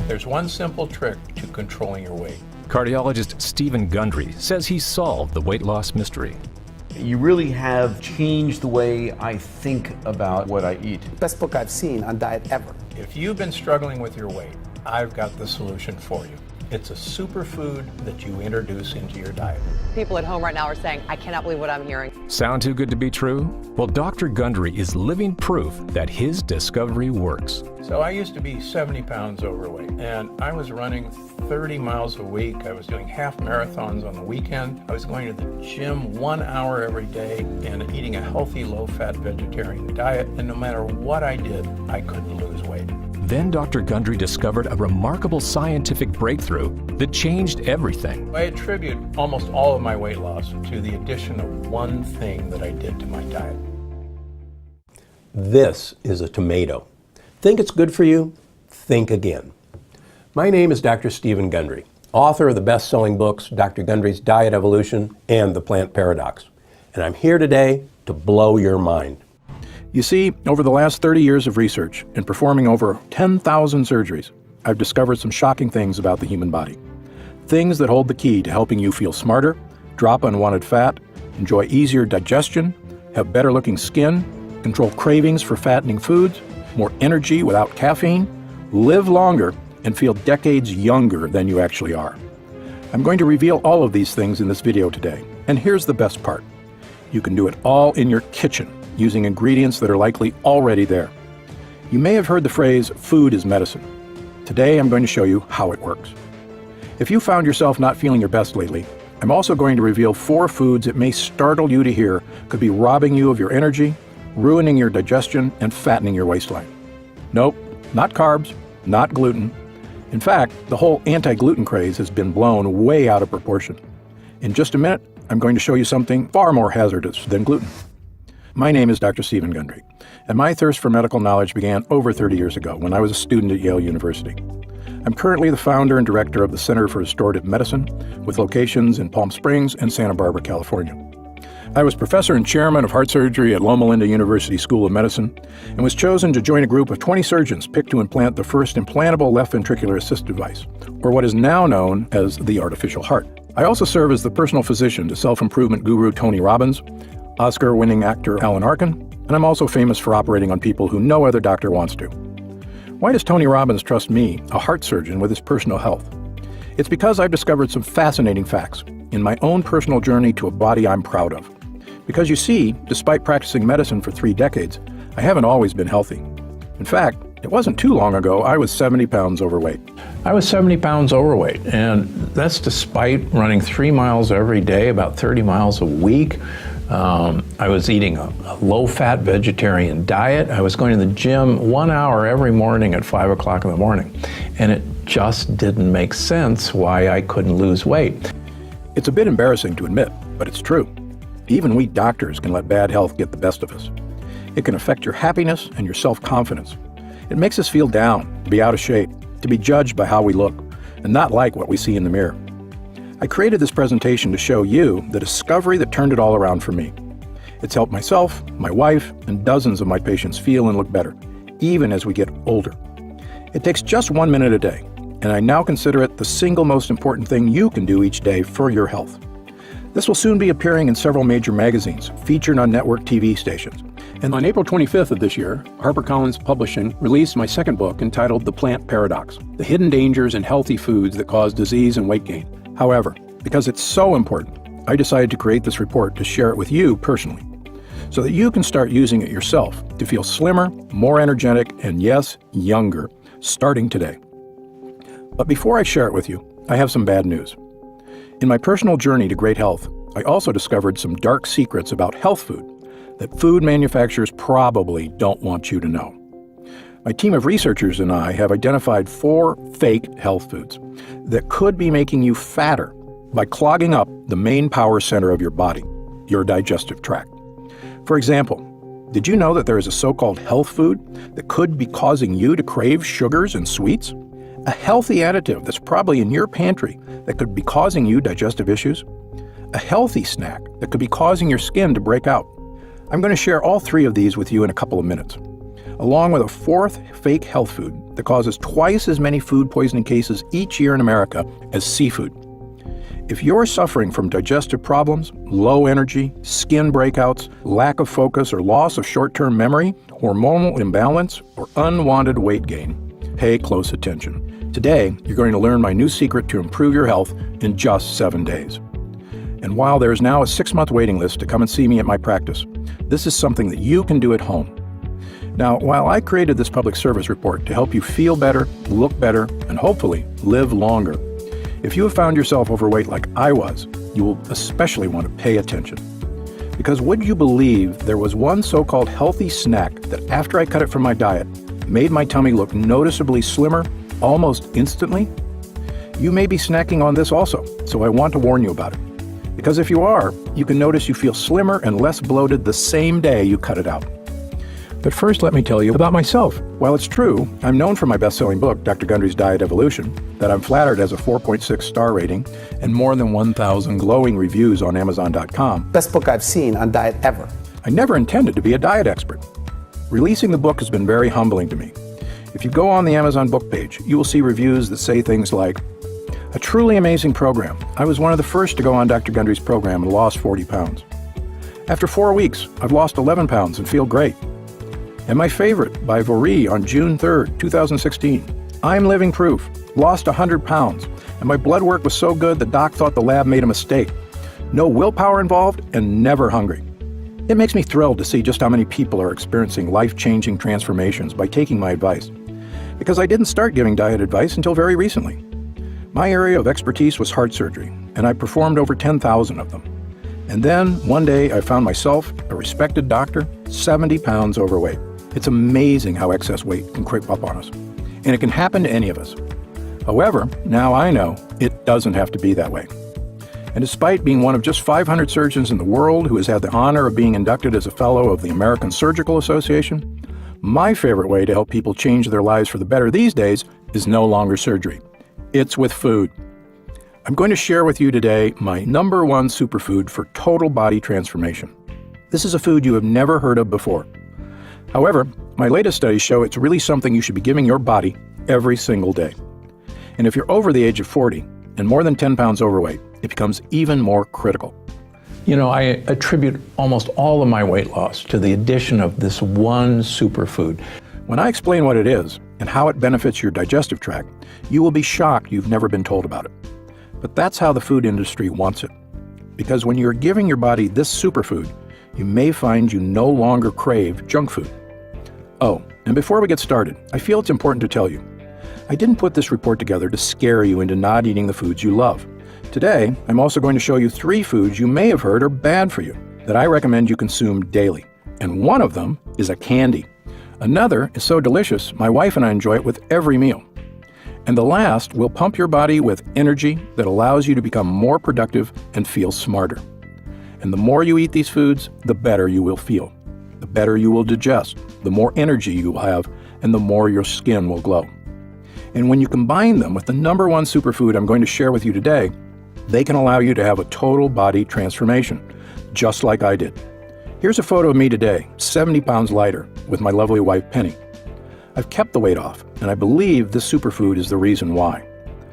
There's one simple trick to controlling your weight. Cardiologist Stephen Gundry says he solved the weight loss mystery. You really have changed the way I think about what I eat. Best book I've seen on diet ever. If you've been struggling with your weight, I've got the solution for you. It's a superfood that you introduce into your diet. People at home right now are saying, I cannot believe what I'm hearing. Sound too good to be true? Well, Dr. Gundry is living proof that his discovery works. So I used to be 70 pounds overweight, and I was running 30 miles a week. I was doing half marathons on the weekend. I was going to the gym 1 hour every day and eating a healthy, low-fat vegetarian diet. And no matter what I did, I couldn't lose weight. Then Dr. Gundry discovered a remarkable scientific breakthrough that changed everything. I attribute almost all of my weight loss to the addition of one thing that I did to my diet. This is a tomato. Think it's good for you? Think again. My name is Dr. Stephen Gundry, author of the best-selling books Dr. Gundry's Diet Evolution and The Plant Paradox. And I'm here today to blow your mind. You see, over the last 30 years of research and performing over 10,000 surgeries, I've discovered some shocking things about the human body. Things that hold the key to helping you feel smarter, drop unwanted fat, enjoy easier digestion, have better looking skin, control cravings for fattening foods, more energy without caffeine, live longer, and feel decades younger than you actually are. I'm going to reveal all of these things in this video today. And here's the best part. You can do it all in your kitchen, using ingredients that are likely already there. You may have heard the phrase, food is medicine. Today I'm going to show you how it works. If you found yourself not feeling your best lately, I'm also going to reveal 4 foods it may startle you to hear could be robbing you of your energy, ruining your digestion, and fattening your waistline. Nope, not carbs, not gluten. In fact, the whole anti-gluten craze has been blown way out of proportion. In just a minute, I'm going to show you something far more hazardous than gluten. My name is Dr. Stephen Gundry, and my thirst for medical knowledge began over 30 years ago when I was a student at Yale University. I'm currently the founder and director of the Center for Restorative Medicine, with locations in Palm Springs and Santa Barbara, California. I was professor and chairman of heart surgery at Loma Linda University School of Medicine and was chosen to join a group of 20 surgeons picked to implant the first implantable left ventricular assist device, or what is now known as the artificial heart. I also serve as the personal physician to self-improvement guru Tony Robbins, Oscar-winning actor Alan Arkin, and I'm also famous for operating on people who no other doctor wants to. Why does Tony Robbins trust me, a heart surgeon, with his personal health? It's because I've discovered some fascinating facts in my own personal journey to a body I'm proud of. Because you see, despite practicing medicine for 3 decades, I haven't always been healthy. In fact, it wasn't too long ago I was 70 pounds overweight. I was 70 pounds overweight, and that's despite running 3 miles every day, about 30 miles a week. I was eating a low-fat vegetarian diet. I was going to the gym 1 hour every morning at 5 o'clock in the morning, and it just didn't make sense why I couldn't lose weight. It's a bit embarrassing to admit, but it's true. Even we doctors can let bad health get the best of us. It can affect your happiness and your self-confidence. It makes us feel down, to be out of shape, to be judged by how we look, and not like what we see in the mirror. I created this presentation to show you the discovery that turned it all around for me. It's helped myself, my wife, and dozens of my patients feel and look better, even as we get older. It takes just 1 minute a day, and I now consider it the single most important thing you can do each day for your health. This will soon be appearing in several major magazines, featured on network TV stations. And on April 25th of this year, HarperCollins Publishing released my second book entitled The Plant Paradox, The Hidden Dangers in Healthy Foods That Cause Disease and Weight Gain. However, because it's so important, I decided to create this report to share it with you personally, so that you can start using it yourself to feel slimmer, more energetic, and yes, younger, starting today. But before I share it with you, I have some bad news. In my personal journey to great health, I also discovered some dark secrets about health food that food manufacturers probably don't want you to know. My team of researchers and I have identified 4 fake health foods that could be making you fatter by clogging up the main power center of your body, your digestive tract. For example, did you know that there is a so-called health food that could be causing you to crave sugars and sweets? A healthy additive that's probably in your pantry that could be causing you digestive issues? A healthy snack that could be causing your skin to break out? I'm going to share all 3 of these with you in a couple of minutes, along with a 4th fake health food that causes twice as many food poisoning cases each year in America as seafood. If you're suffering from digestive problems, low energy, skin breakouts, lack of focus or loss of short-term memory, hormonal imbalance, or unwanted weight gain, pay close attention. Today, you're going to learn my new secret to improve your health in just 7 days. And while there is now a 6-month waiting list to come and see me at my practice, this is something that you can do at home. Now, while I created this public service report to help you feel better, look better, and hopefully live longer, if you have found yourself overweight like I was, you will especially want to pay attention. Because would you believe there was one so-called healthy snack that after I cut it from my diet, made my tummy look noticeably slimmer almost instantly? You may be snacking on this also, so I want to warn you about it. Because if you are, you can notice you feel slimmer and less bloated the same day you cut it out. But first, let me tell you about myself. While it's true, I'm known for my best-selling book, Dr. Gundry's Diet Evolution, that I'm flattered has a 4.6 star rating and more than 1,000 glowing reviews on Amazon.com. Best book I've seen on diet ever. I never intended to be a diet expert. Releasing the book has been very humbling to me. If you go on the Amazon book page, you will see reviews that say things like, "A truly amazing program. I was one of the first to go on Dr. Gundry's program and lost 40 pounds. After 4 weeks, I've lost 11 pounds and feel great." And my favorite, by Vori on June 3rd, 2016. "I'm living proof. Lost 100 pounds. And my blood work was so good the doc thought the lab made a mistake. No willpower involved and never hungry." It makes me thrilled to see just how many people are experiencing life-changing transformations by taking my advice. Because I didn't start giving diet advice until very recently. My area of expertise was heart surgery, and I performed over 10,000 of them. And then, one day, I found myself, a respected doctor, 70 pounds overweight. It's amazing how excess weight can creep up on us, and it can happen to any of us. However, now I know it doesn't have to be that way. And despite being one of just 500 surgeons in the world who has had the honor of being inducted as a fellow of the American Surgical Association, my favorite way to help people change their lives for the better these days is no longer surgery. It's with food. I'm going to share with you today my #1 superfood for total body transformation. This is a food you have never heard of before. However, my latest studies show it's really something you should be giving your body every single day. And if you're over the age of 40 and more than 10 pounds overweight, it becomes even more critical. You know, I attribute almost all of my weight loss to the addition of this one superfood. When I explain what it is and how it benefits your digestive tract, you will be shocked you've never been told about it. But that's how the food industry wants it. Because when you're giving your body this superfood, you may find you no longer crave junk food. Oh, and before we get started, I feel it's important to tell you, I didn't put this report together to scare you into not eating the foods you love. Today, I'm also going to show you 3 foods you may have heard are bad for you that I recommend you consume daily. And one of them is a candy. Another is so delicious, my wife and I enjoy it with every meal. And the last will pump your body with energy that allows you to become more productive and feel smarter. And the more you eat these foods, the better you will feel. The better you will digest, the more energy you will have, and the more your skin will glow. And when you combine them with the #1 superfood I'm going to share with you today, they can allow you to have a total body transformation, just like I did. Here's a photo of me today, 70 pounds lighter, with my lovely wife, Penny. I've kept the weight off, and I believe this superfood is the reason why.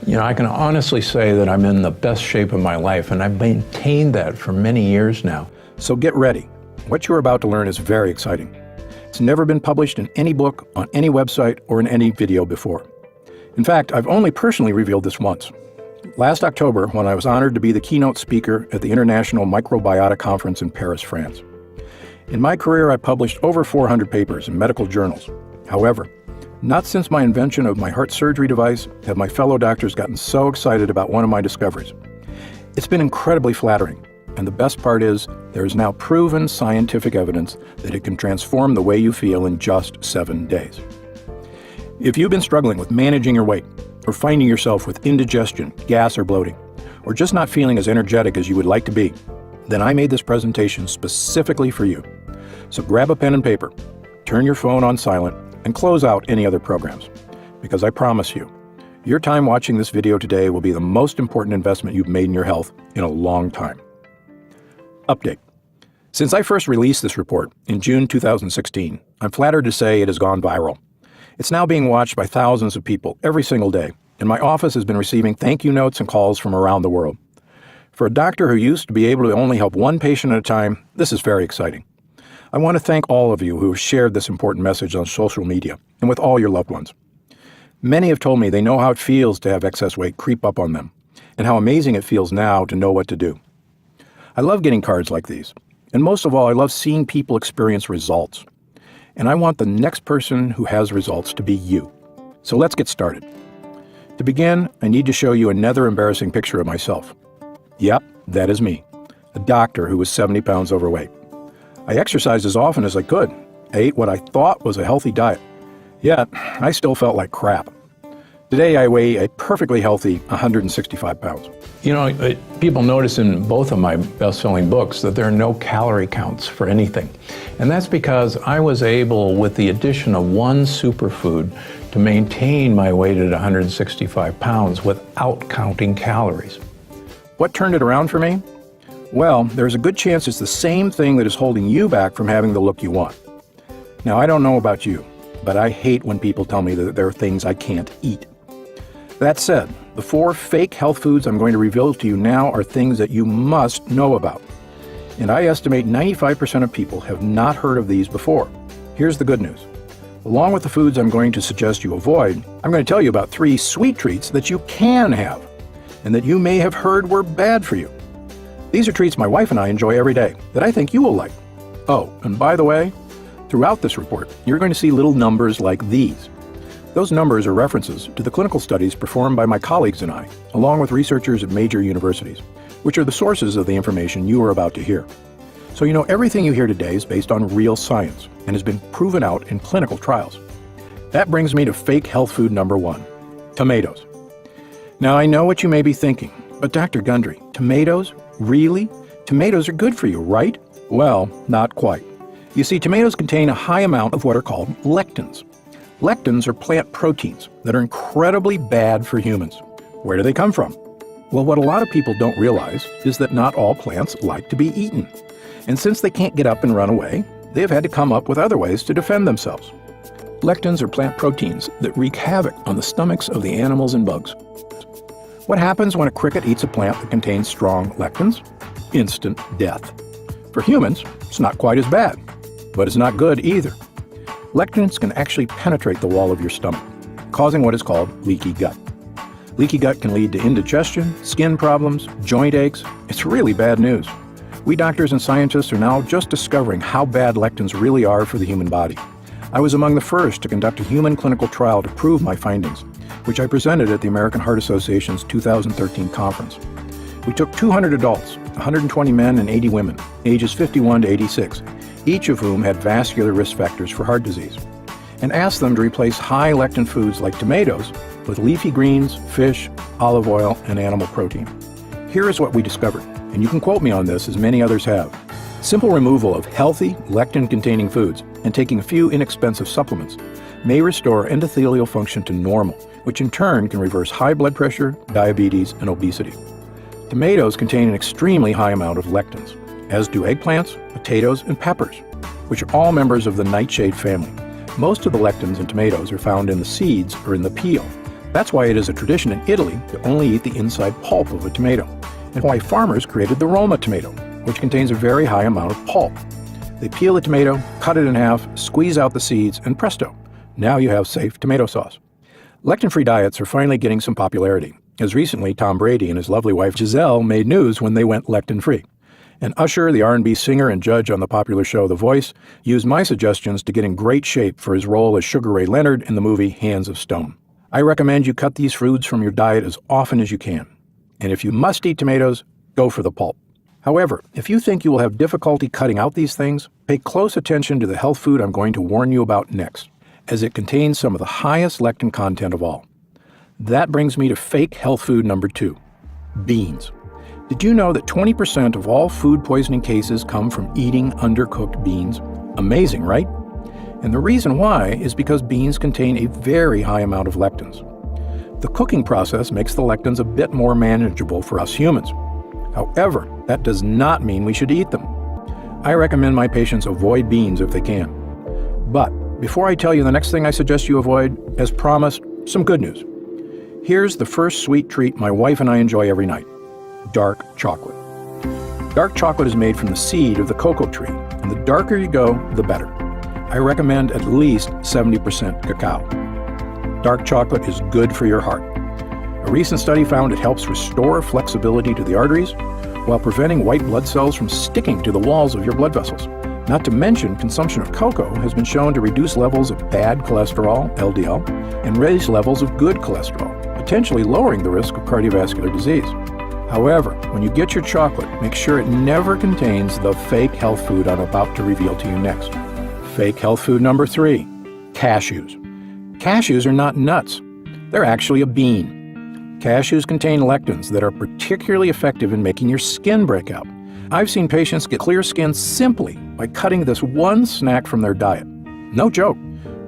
You know, I can honestly say that I'm in the best shape of my life, and I've maintained that for many years now. So get ready. What you're about to learn is very exciting. It's never been published in any book, on any website, or in any video before. In fact, I've only personally revealed this once. Last October, when I was honored to be the keynote speaker at the International Microbiota Conference in Paris, France. In my career, I published over 400 papers in medical journals. However, not since my invention of my heart surgery device have my fellow doctors gotten so excited about one of my discoveries. It's been incredibly flattering, and the best part is there is now proven scientific evidence that it can transform the way you feel in just 7 days. If you've been struggling with managing your weight, or finding yourself with indigestion, gas, or bloating, or just not feeling as energetic as you would like to be, then I made this presentation specifically for you. So grab a pen and paper, turn your phone on silent, and close out any other programs. Because I promise you, your time watching this video today will be the most important investment you've made in your health in a long time. Update. Since I first released this report in June 2016, I'm flattered to say it has gone viral. It's now being watched by thousands of people every single day, and my office has been receiving thank you notes and calls from around the world. For a doctor who used to be able to only help one patient at a time, this is very exciting. I want to thank all of you who have shared this important message on social media and with all your loved ones. Many have told me they know how it feels to have excess weight creep up on them, and how amazing it feels now to know what to do. I love getting cards like these, and most of all, I love seeing people experience results. And I want the next person who has results to be you. So let's get started. To begin, I need to show you another embarrassing picture of myself. Yep, that is me, a doctor who was 70 pounds overweight. I exercised as often as I could. I ate what I thought was a healthy diet. Yet, I still felt like crap. Today, I weigh a perfectly healthy 165 pounds. You know, people notice in both of my best-selling books that there are no calorie counts for anything. And that's because I was able, with the addition of one superfood, to maintain my weight at 165 pounds without counting calories. What turned it around for me? Well, there's a good chance it's the same thing that is holding you back from having the look you want. Now, I don't know about you, but I hate when people tell me that there are things I can't eat. That said, the 4 fake health foods I'm going to reveal to you now are things that you must know about. And I estimate 95% of people have not heard of these before. Here's the good news. Along with the foods I'm going to suggest you avoid, I'm going to tell you about 3 sweet treats that you can have, and that you may have heard were bad for you. These are treats my wife and I enjoy every day that I think you will like. Oh, and by the way, throughout this report, you're going to see little numbers like these. Those numbers are references to the clinical studies performed by my colleagues and I, along with researchers at major universities, which are the sources of the information you are about to hear. So you know everything you hear today is based on real science and has been proven out in clinical trials. That brings me to fake health food number 1, tomatoes. Now I know what you may be thinking, but Dr. Gundry, tomatoes? Really? Tomatoes are good for you, right? Well, not quite. You see, tomatoes contain a high amount of what are called lectins. Lectins are plant proteins that are incredibly bad for humans. Where do they come from? Well, what a lot of people don't realize is that not all plants like to be eaten. And since they can't get up and run away, they have had to come up with other ways to defend themselves. Lectins are plant proteins that wreak havoc on the stomachs of the animals and bugs. What happens when a cricket eats a plant that contains strong lectins? Instant death. For humans, it's not quite as bad, but it's not good either. Lectins can actually penetrate the wall of your stomach, causing what is called leaky gut. Leaky gut can lead to indigestion, skin problems, joint aches. It's really bad news. We doctors and scientists are now just discovering how bad lectins really are for the human body. I was among the first to conduct a human clinical trial to prove my findings, which I presented at the American Heart Association's 2013 conference. We took 200 adults, 120 men and 80 women, ages 51 to 86, each of whom had vascular risk factors for heart disease, and asked them to replace high lectin foods like tomatoes with leafy greens, fish, olive oil, and animal protein. Here is what we discovered, and you can quote me on this as many others have. Simple removal of healthy, lectin-containing foods and taking a few inexpensive supplements may restore endothelial function to normal, which in turn can reverse high blood pressure, diabetes, and obesity. Tomatoes contain an extremely high amount of lectins, as do eggplants, potatoes, and peppers, which are all members of the nightshade family. Most of the lectins in tomatoes are found in the seeds or in the peel. That's why it is a tradition in Italy to only eat the inside pulp of a tomato, and why farmers created the Roma tomato, which contains a very high amount of pulp. They peel the tomato, cut it in half, squeeze out the seeds, and presto, now you have safe tomato sauce. Lectin-free diets are finally getting some popularity, as recently Tom Brady and his lovely wife Giselle made news when they went lectin-free. And Usher, the R&B singer and judge on the popular show The Voice, used my suggestions to get in great shape for his role as Sugar Ray Leonard in the movie Hands of Stone. I recommend you cut these foods from your diet as often as you can. And if you must eat tomatoes, go for the pulp. However, if you think you will have difficulty cutting out these things, pay close attention to the health food I'm going to warn you about next, as it contains some of the highest lectin content of all. That brings me to fake health food number 2, beans. Did you know that 20% of all food poisoning cases come from eating undercooked beans? Amazing, right? And the reason why is because beans contain a very high amount of lectins. The cooking process makes the lectins a bit more manageable for us humans. However, that does not mean we should eat them. I recommend my patients avoid beans if they can. But Before I tell you the next thing I suggest you avoid, as promised, some good news. Here's the first sweet treat my wife and I enjoy every night: dark chocolate. Dark chocolate is made from the seed of the cocoa tree, and the darker you go, the better. I recommend at least 70% cacao. Dark chocolate is good for your heart. A recent study found it helps restore flexibility to the arteries while preventing white blood cells from sticking to the walls of your blood vessels. Not to mention, consumption of cocoa has been shown to reduce levels of bad cholesterol, LDL, and raise levels of good cholesterol, potentially lowering the risk of cardiovascular disease. However, when you get your chocolate, make sure it never contains the fake health food I'm about to reveal to you next. Fake health food number 3, cashews. Cashews are not nuts. They're actually a bean. Cashews contain lectins that are particularly effective in making your skin break out. I've seen patients get clear skin simply by cutting this one snack from their diet. No joke.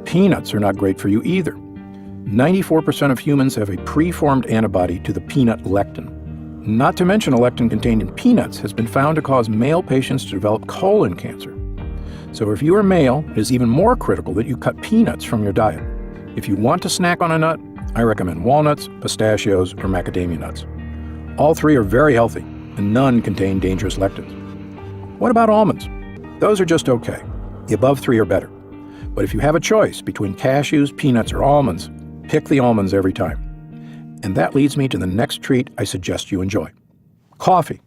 Peanuts are not great for you either. 94% of humans have a preformed antibody to the peanut lectin. Not to mention, a lectin contained in peanuts has been found to cause male patients to develop colon cancer. So if you are male, it is even more critical that you cut peanuts from your diet. If you want to snack on a nut, I recommend walnuts, pistachios, or macadamia nuts. All 3 are very healthy, and none contain dangerous lectins. What about almonds? Those are just okay. The above 3 are better. But if you have a choice between cashews, peanuts, or almonds, pick the almonds every time. And that leads me to the next treat I suggest you enjoy: coffee.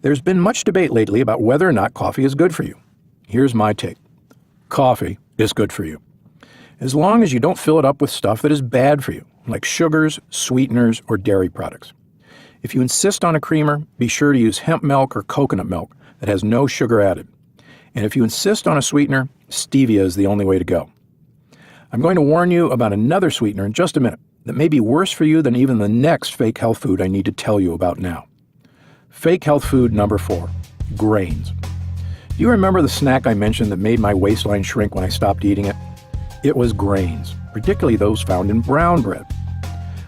There's been much debate lately about whether or not coffee is good for you. Here's my take. Coffee is good for you, as long as you don't fill it up with stuff that is bad for you, like sugars, sweeteners, or dairy products. If you insist on a creamer, be sure to use hemp milk or coconut milk that has no sugar added. And if you insist on a sweetener, stevia is the only way to go. I'm going to warn you about another sweetener in just a minute that may be worse for you than even the next fake health food I need to tell you about now. Fake health food number 4, grains. Do you remember the snack I mentioned that made my waistline shrink when I stopped eating it? It was grains, particularly those found in brown bread.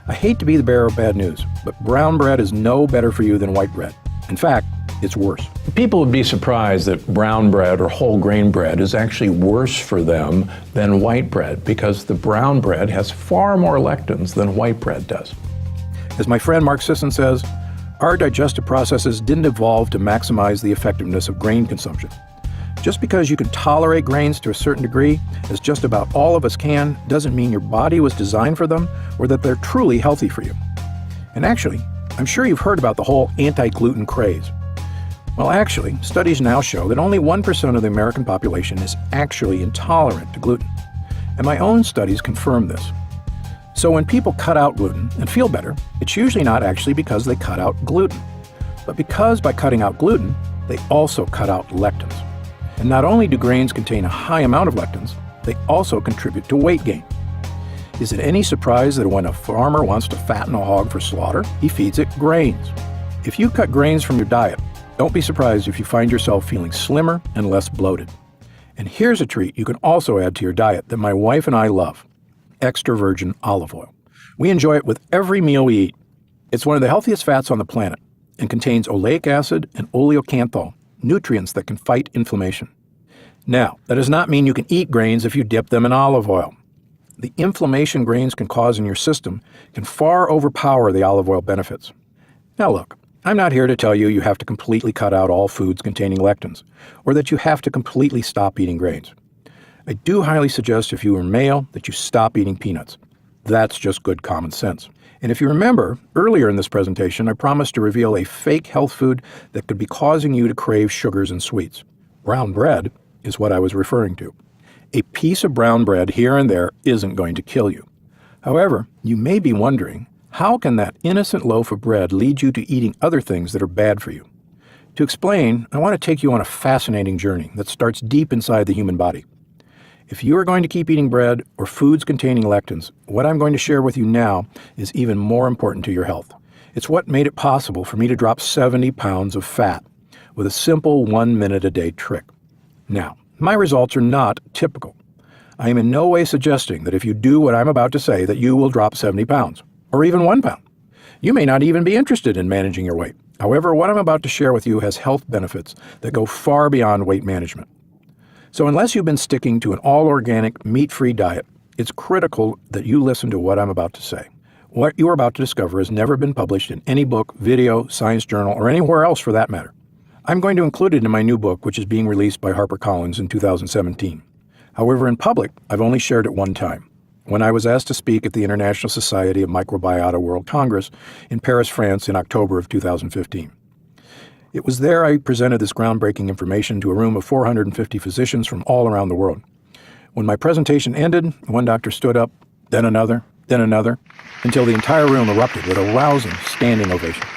I hate to be the bearer of bad news, but brown bread is no better for you than white bread. In fact, it's worse. People would be surprised that brown bread or whole grain bread is actually worse for them than white bread, because the brown bread has far more lectins than white bread does. As my friend Mark Sisson says, our digestive processes didn't evolve to maximize the effectiveness of grain consumption. Just because you can tolerate grains to a certain degree, as just about all of us can, doesn't mean your body was designed for them or that they're truly healthy for you. And actually, I'm sure you've heard about the whole anti-gluten craze. Well, actually, studies now show that only 1% of the American population is actually intolerant to gluten. And my own studies confirm this. So when people cut out gluten and feel better, it's usually not actually because they cut out gluten, but because by cutting out gluten, they also cut out lectins. And not only do grains contain a high amount of lectins, they also contribute to weight gain. Is it any surprise that when a farmer wants to fatten a hog for slaughter, he feeds it grains? If you cut grains from your diet, don't be surprised if you find yourself feeling slimmer and less bloated. And here's a treat you can also add to your diet that my wife and I love: extra virgin olive oil. We enjoy it with every meal we eat. It's one of the healthiest fats on the planet and contains oleic acid and oleocanthal, nutrients that can fight inflammation. Now, that does not mean you can eat grains if you dip them in olive oil. The inflammation grains can cause in your system can far overpower the olive oil benefits. Now look, I'm not here to tell you you have to completely cut out all foods containing lectins, or that you have to completely stop eating grains. I do highly suggest, if you are male, that you stop eating peanuts. That's just good common sense. And if you remember, earlier in this presentation, I promised to reveal a fake health food that could be causing you to crave sugars and sweets. Brown bread is what I was referring to. A piece of brown bread here and there isn't going to kill you. However, you may be wondering, how can that innocent loaf of bread lead you to eating other things that are bad for you? To explain, I want to take you on a fascinating journey that starts deep inside the human body. If you are going to keep eating bread or foods containing lectins, what I'm going to share with you now is even more important to your health. It's what made it possible for me to drop 70 pounds of fat with a simple 1 minute a day trick. Now, my results are not typical. I am in no way suggesting that if you do what I'm about to say that you will drop 70 pounds, or even 1 pound. You may not even be interested in managing your weight. However, what I'm about to share with you has health benefits that go far beyond weight management. So unless you've been sticking to an all-organic, meat-free diet, it's critical that you listen to what I'm about to say. What you're about to discover has never been published in any book, video, science journal, or anywhere else for that matter. I'm going to include it in my new book, which is being released by HarperCollins in 2017. However, in public, I've only shared it one time, when I was asked to speak at the International Society of Microbiota World Congress in Paris, France in October of 2015. It was there I presented this groundbreaking information to a room of 450 physicians from all around the world. When my presentation ended, one doctor stood up, then another, until the entire room erupted with a rousing standing ovation.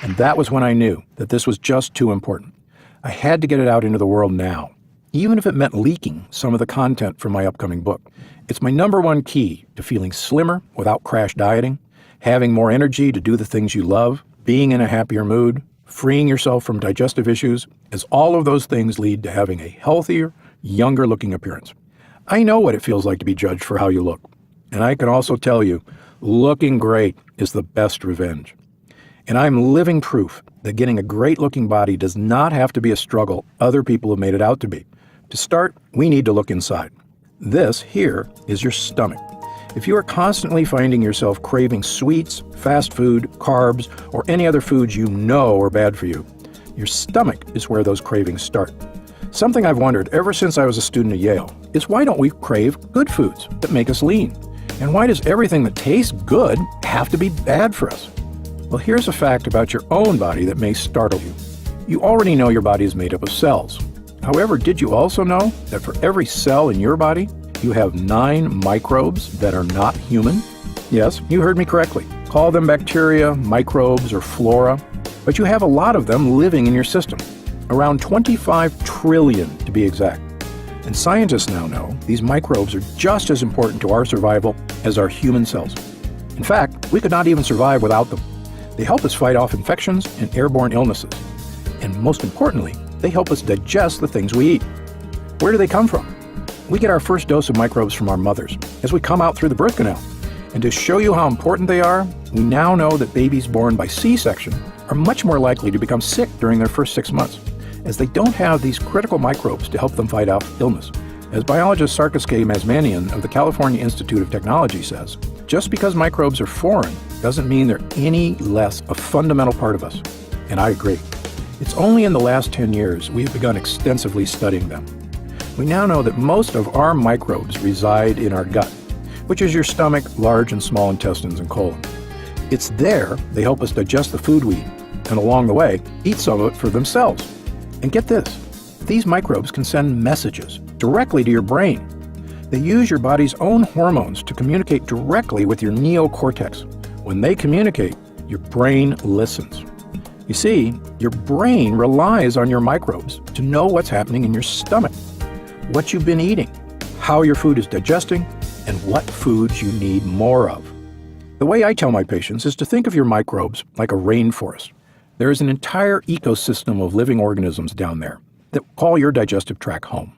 And that was when I knew that this was just too important. I had to get it out into the world now, even if it meant leaking some of the content from my upcoming book. It's my number one key to feeling slimmer without crash dieting, having more energy to do the things you love, being in a happier mood, freeing yourself from digestive issues, as all of those things lead to having a healthier, younger looking appearance. I know what it feels like to be judged for how you look. And I can also tell you, looking great is the best revenge. And I'm living proof that getting a great looking body does not have to be a struggle other people have made it out to be. To start, we need to look inside. This here is your stomach. If you are constantly finding yourself craving sweets, fast food, carbs, or any other foods you know are bad for you, your stomach is where those cravings start. Something I've wondered ever since I was a student at Yale is why don't we crave good foods that make us lean? And why does everything that tastes good have to be bad for us? Well, here's a fact about your own body that may startle you. You already know your body is made up of cells. However, did you also know that for every cell in your body, you have 9 microbes that are not human? Yes, you heard me correctly. Call them bacteria, microbes, or flora, but you have a lot of them living in your system. Around 25 trillion to be exact. And scientists now know these microbes are just as important to our survival as our human cells. In fact, we could not even survive without them. They help us fight off infections and airborne illnesses. And most importantly, they help us digest the things we eat. Where do they come from? We get our first dose of microbes from our mothers as we come out through the birth canal. And to show you how important they are, we now know that babies born by C-section are much more likely to become sick during their first 6 months, as they don't have these critical microbes to help them fight off illness. As biologist Sarkis K. Mazmanian of the California Institute of Technology says, just because microbes are foreign doesn't mean they're any less a fundamental part of us. And I agree. It's only in the last 10 years we have begun extensively studying them. We now know that most of our microbes reside in our gut, which is your stomach, large and small intestines, and colon. It's there they help us digest the food we eat, and along the way, eat some of it for themselves. And get this, these microbes can send messages directly to your brain. They use your body's own hormones to communicate directly with your neocortex. When they communicate, your brain listens. You see, your brain relies on your microbes to know what's happening in your stomach, what you've been eating, how your food is digesting, and what foods you need more of. The way I tell my patients is to think of your microbes like a rainforest. There is an entire ecosystem of living organisms down there that call your digestive tract home.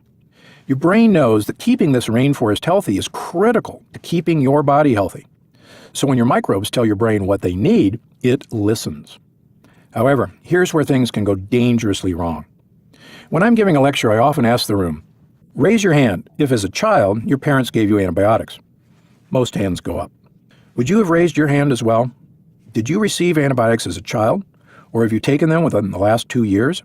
Your brain knows that keeping this rainforest healthy is critical to keeping your body healthy. So when your microbes tell your brain what they need, it listens. However, here's where things can go dangerously wrong. When I'm giving a lecture, I often ask the room, raise your hand if as a child your parents gave you antibiotics. Most hands go up. Would you have raised your hand as well? Did you receive antibiotics as a child? Or have you taken them within the last 2 years?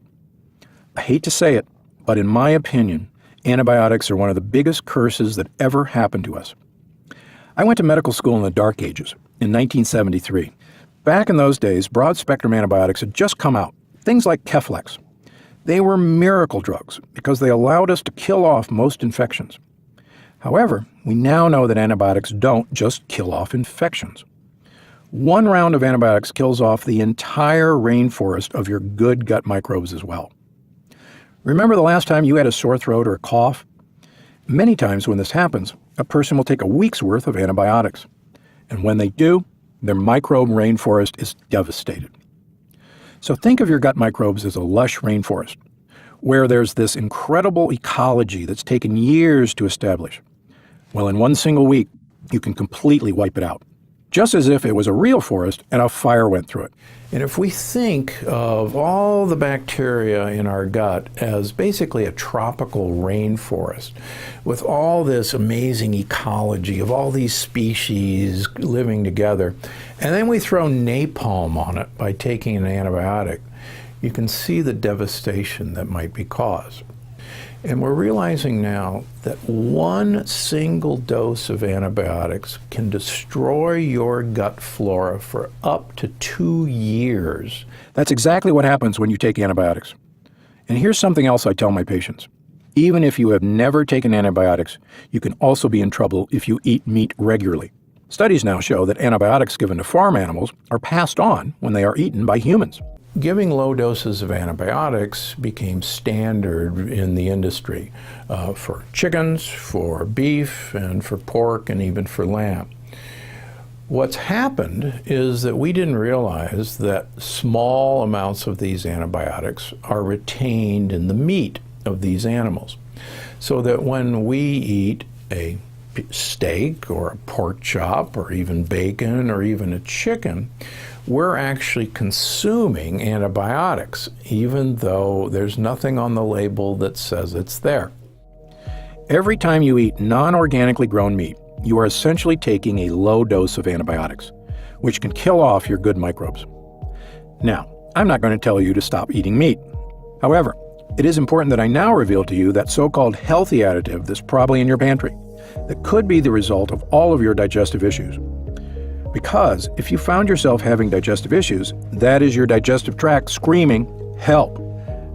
I hate to say it, but in my opinion, antibiotics are one of the biggest curses that ever happened to us. I went to medical school in the Dark Ages, in 1973. Back in those days, broad-spectrum antibiotics had just come out, things like Keflex. They were miracle drugs because they allowed us to kill off most infections. However, we now know that antibiotics don't just kill off infections. 1 round of antibiotics kills off the entire rainforest of your good gut microbes as well. Remember the last time you had a sore throat or a cough? Many times when this happens, a person will take a week's worth of antibiotics. And when they do, their microbe rainforest is devastated. So think of your gut microbes as a lush rainforest, where there's this incredible ecology that's taken years to establish. Well, in 1 single week, you can completely wipe it out. just as if it was a real forest and a fire went through it. And if we think of all the bacteria in our gut as basically a tropical rainforest with all this amazing ecology of all these species living together, and then we throw napalm on it by taking an antibiotic, you can see the devastation that might be caused. And we're realizing now that one single dose of antibiotics can destroy your gut flora for up to 2 years. That's exactly what happens when you take antibiotics. And here's something else I tell my patients. Even if you have never taken antibiotics, you can also be in trouble if you eat meat regularly. Studies now show that antibiotics given to farm animals are passed on when they are eaten by humans. Giving low doses of antibiotics became standard in the industry for chickens, for beef, and for pork, and even for lamb. What's happened is that we didn't realize that small amounts of these antibiotics are retained in the meat of these animals. So that when we eat a steak or a pork chop or even bacon or even a chicken, we're actually consuming antibiotics, even though there's nothing on the label that says it's there. Every time you eat non-organically grown meat, you are essentially taking a low dose of antibiotics, which can kill off your good microbes. Now, I'm not going to tell you to stop eating meat. However, it is important that I now reveal to you that so-called healthy additive that's probably in your pantry that could be the result of all of your digestive issues. Because if you found yourself having digestive issues, that is your digestive tract screaming, help.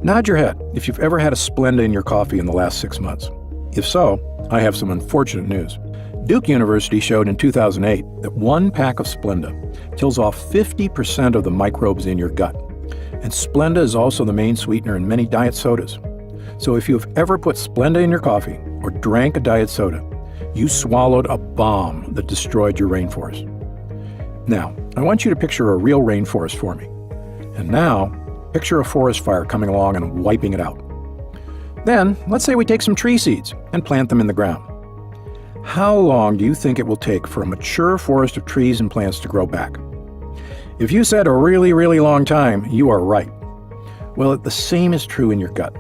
Nod your head if you've ever had a Splenda in your coffee in the last 6 months. If so, I have some unfortunate news. Duke University showed in 2008 that 1 pack of Splenda kills off 50% of the microbes in your gut. And Splenda is also the main sweetener in many diet sodas. So if you've ever put Splenda in your coffee or drank a diet soda, you swallowed a bomb that destroyed your rainforest. Now, I want you to picture a real rainforest for me. And now, picture a forest fire coming along and wiping it out. Then, let's say we take some tree seeds and plant them in the ground. How long do you think it will take for a mature forest of trees and plants to grow back? If you said a really, really long time, you are right. Well, the same is true in your gut.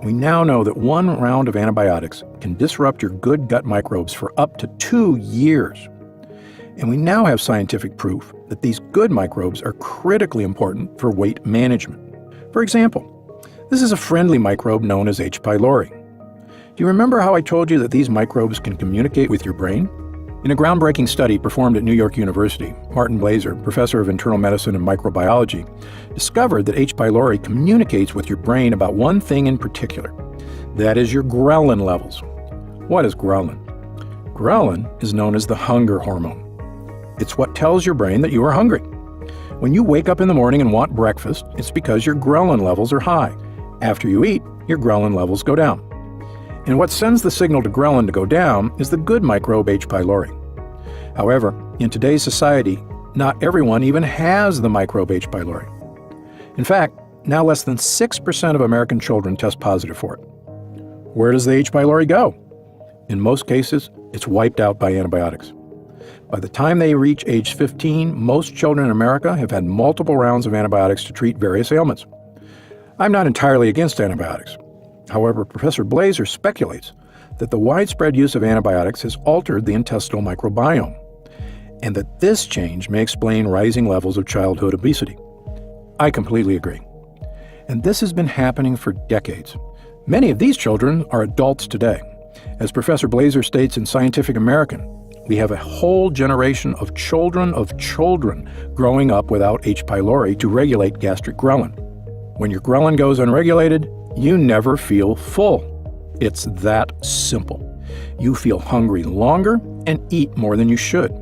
We now know that 1 round of antibiotics can disrupt your good gut microbes for up to 2 years. And we now have scientific proof that these good microbes are critically important for weight management. For example, this is a friendly microbe known as H. pylori. Do you remember how I told you that these microbes can communicate with your brain? In a groundbreaking study performed at New York University, Martin Blaser, professor of internal medicine and microbiology, discovered that H. pylori communicates with your brain about one thing in particular. That is your ghrelin levels. What is ghrelin? Ghrelin is known as the hunger hormone. It's what tells your brain that you are hungry. When you wake up in the morning and want breakfast, it's because your ghrelin levels are high. After you eat, your ghrelin levels go down. And what sends the signal to ghrelin to go down is the good microbe H. pylori. However, in today's society, not everyone even has the microbe H. pylori. In fact, now less than 6% of American children test positive for it. Where does the H. pylori go? In most cases, it's wiped out by antibiotics. By the time they reach age 15, most children in America have had multiple rounds of antibiotics to treat various ailments. I'm not entirely against antibiotics. However, Professor Blaser speculates that the widespread use of antibiotics has altered the intestinal microbiome, and that this change may explain rising levels of childhood obesity. I completely agree. And this has been happening for decades. Many of these children are adults today. As Professor Blaser states in Scientific American, we have a whole generation of children growing up without H. pylori to regulate gastric ghrelin. When your ghrelin goes unregulated, you never feel full. It's that simple. You feel hungry longer and eat more than you should.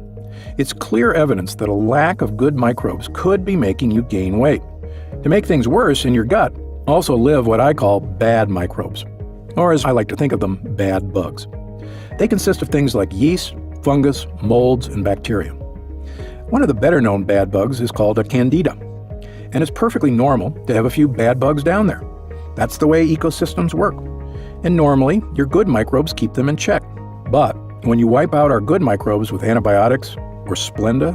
It's clear evidence that a lack of good microbes could be making you gain weight. To make things worse, in your gut also live what I call bad microbes, or as I like to think of them, bad bugs. They consist of things like yeast, fungus, molds, and bacteria. One of the better-known bad bugs is called a candida, and it's perfectly normal to have a few bad bugs down there. That's the way ecosystems work. And normally, your good microbes keep them in check. But when you wipe out our good microbes with antibiotics, or Splenda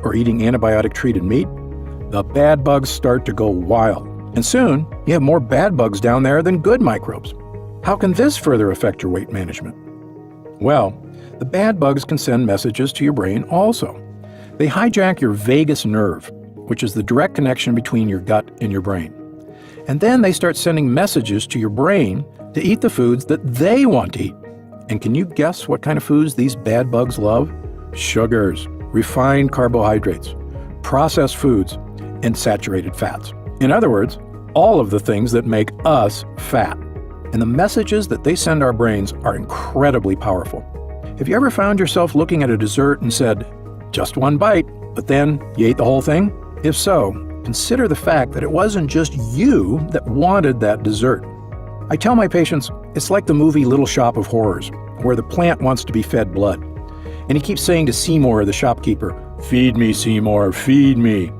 or eating antibiotic-treated meat, the bad bugs start to go wild. And soon, you have more bad bugs down there than good microbes. How can this further affect your weight management? Well, the bad bugs can send messages to your brain also. They hijack your vagus nerve, which is the direct connection between your gut and your brain. And then they start sending messages to your brain to eat the foods that they want to eat. And can you guess what kind of foods these bad bugs love? Sugars, refined carbohydrates, processed foods, and saturated fats. In other words, all of the things that make us fat. And the messages that they send our brains are incredibly powerful. Have you ever found yourself looking at a dessert and said, just one bite, but then you ate the whole thing? If so, consider the fact that it wasn't just you that wanted that dessert. I tell my patients it's like the movie Little Shop of Horrors, where the plant wants to be fed blood. And he keeps saying to Seymour, the shopkeeper, "Feed me, Seymour, feed me."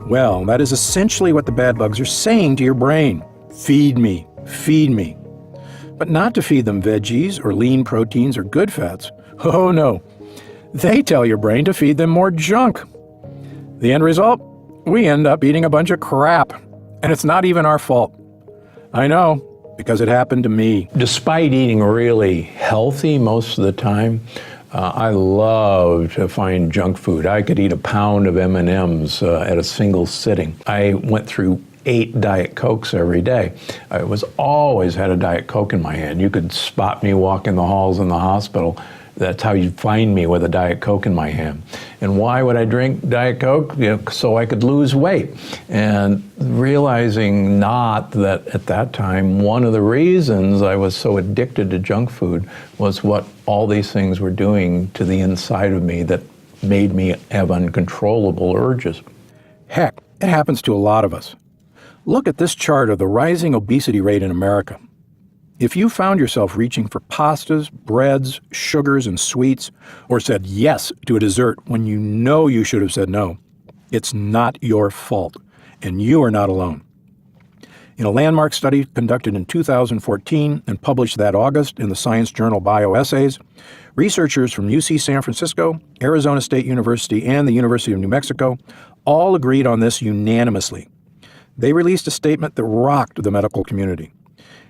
Well, that is essentially what the bad bugs are saying to your brain. Feed me, feed me. But not to feed them veggies or lean proteins or good fats. Oh no. They tell your brain to feed them more junk. The end result? We end up eating a bunch of crap. And it's not even our fault. I know, because it happened to me. Despite eating really healthy most of the time, I love to find junk food. I could eat a pound of M&Ms at a single sitting. I went through 8 Diet Cokes every day. I was always had a Diet Coke in my hand. You could spot me walking the halls in the hospital. That's how you'd find me with a Diet Coke in my hand. And why would I drink Diet Coke? So I could lose weight. And realizing not that at that time, one of the reasons I was so addicted to junk food was what all these things were doing to the inside of me that made me have uncontrollable urges. Heck, it happens to a lot of us. Look at this chart of the rising obesity rate in America. If you found yourself reaching for pastas, breads, sugars, and sweets, or said yes to a dessert when you know you should have said no, it's not your fault, and you are not alone. In a landmark study conducted in 2014 and published that August in the science journal Bioessays, researchers from UC San Francisco, Arizona State University, and the University of New Mexico all agreed on this unanimously. They released a statement that rocked the medical community.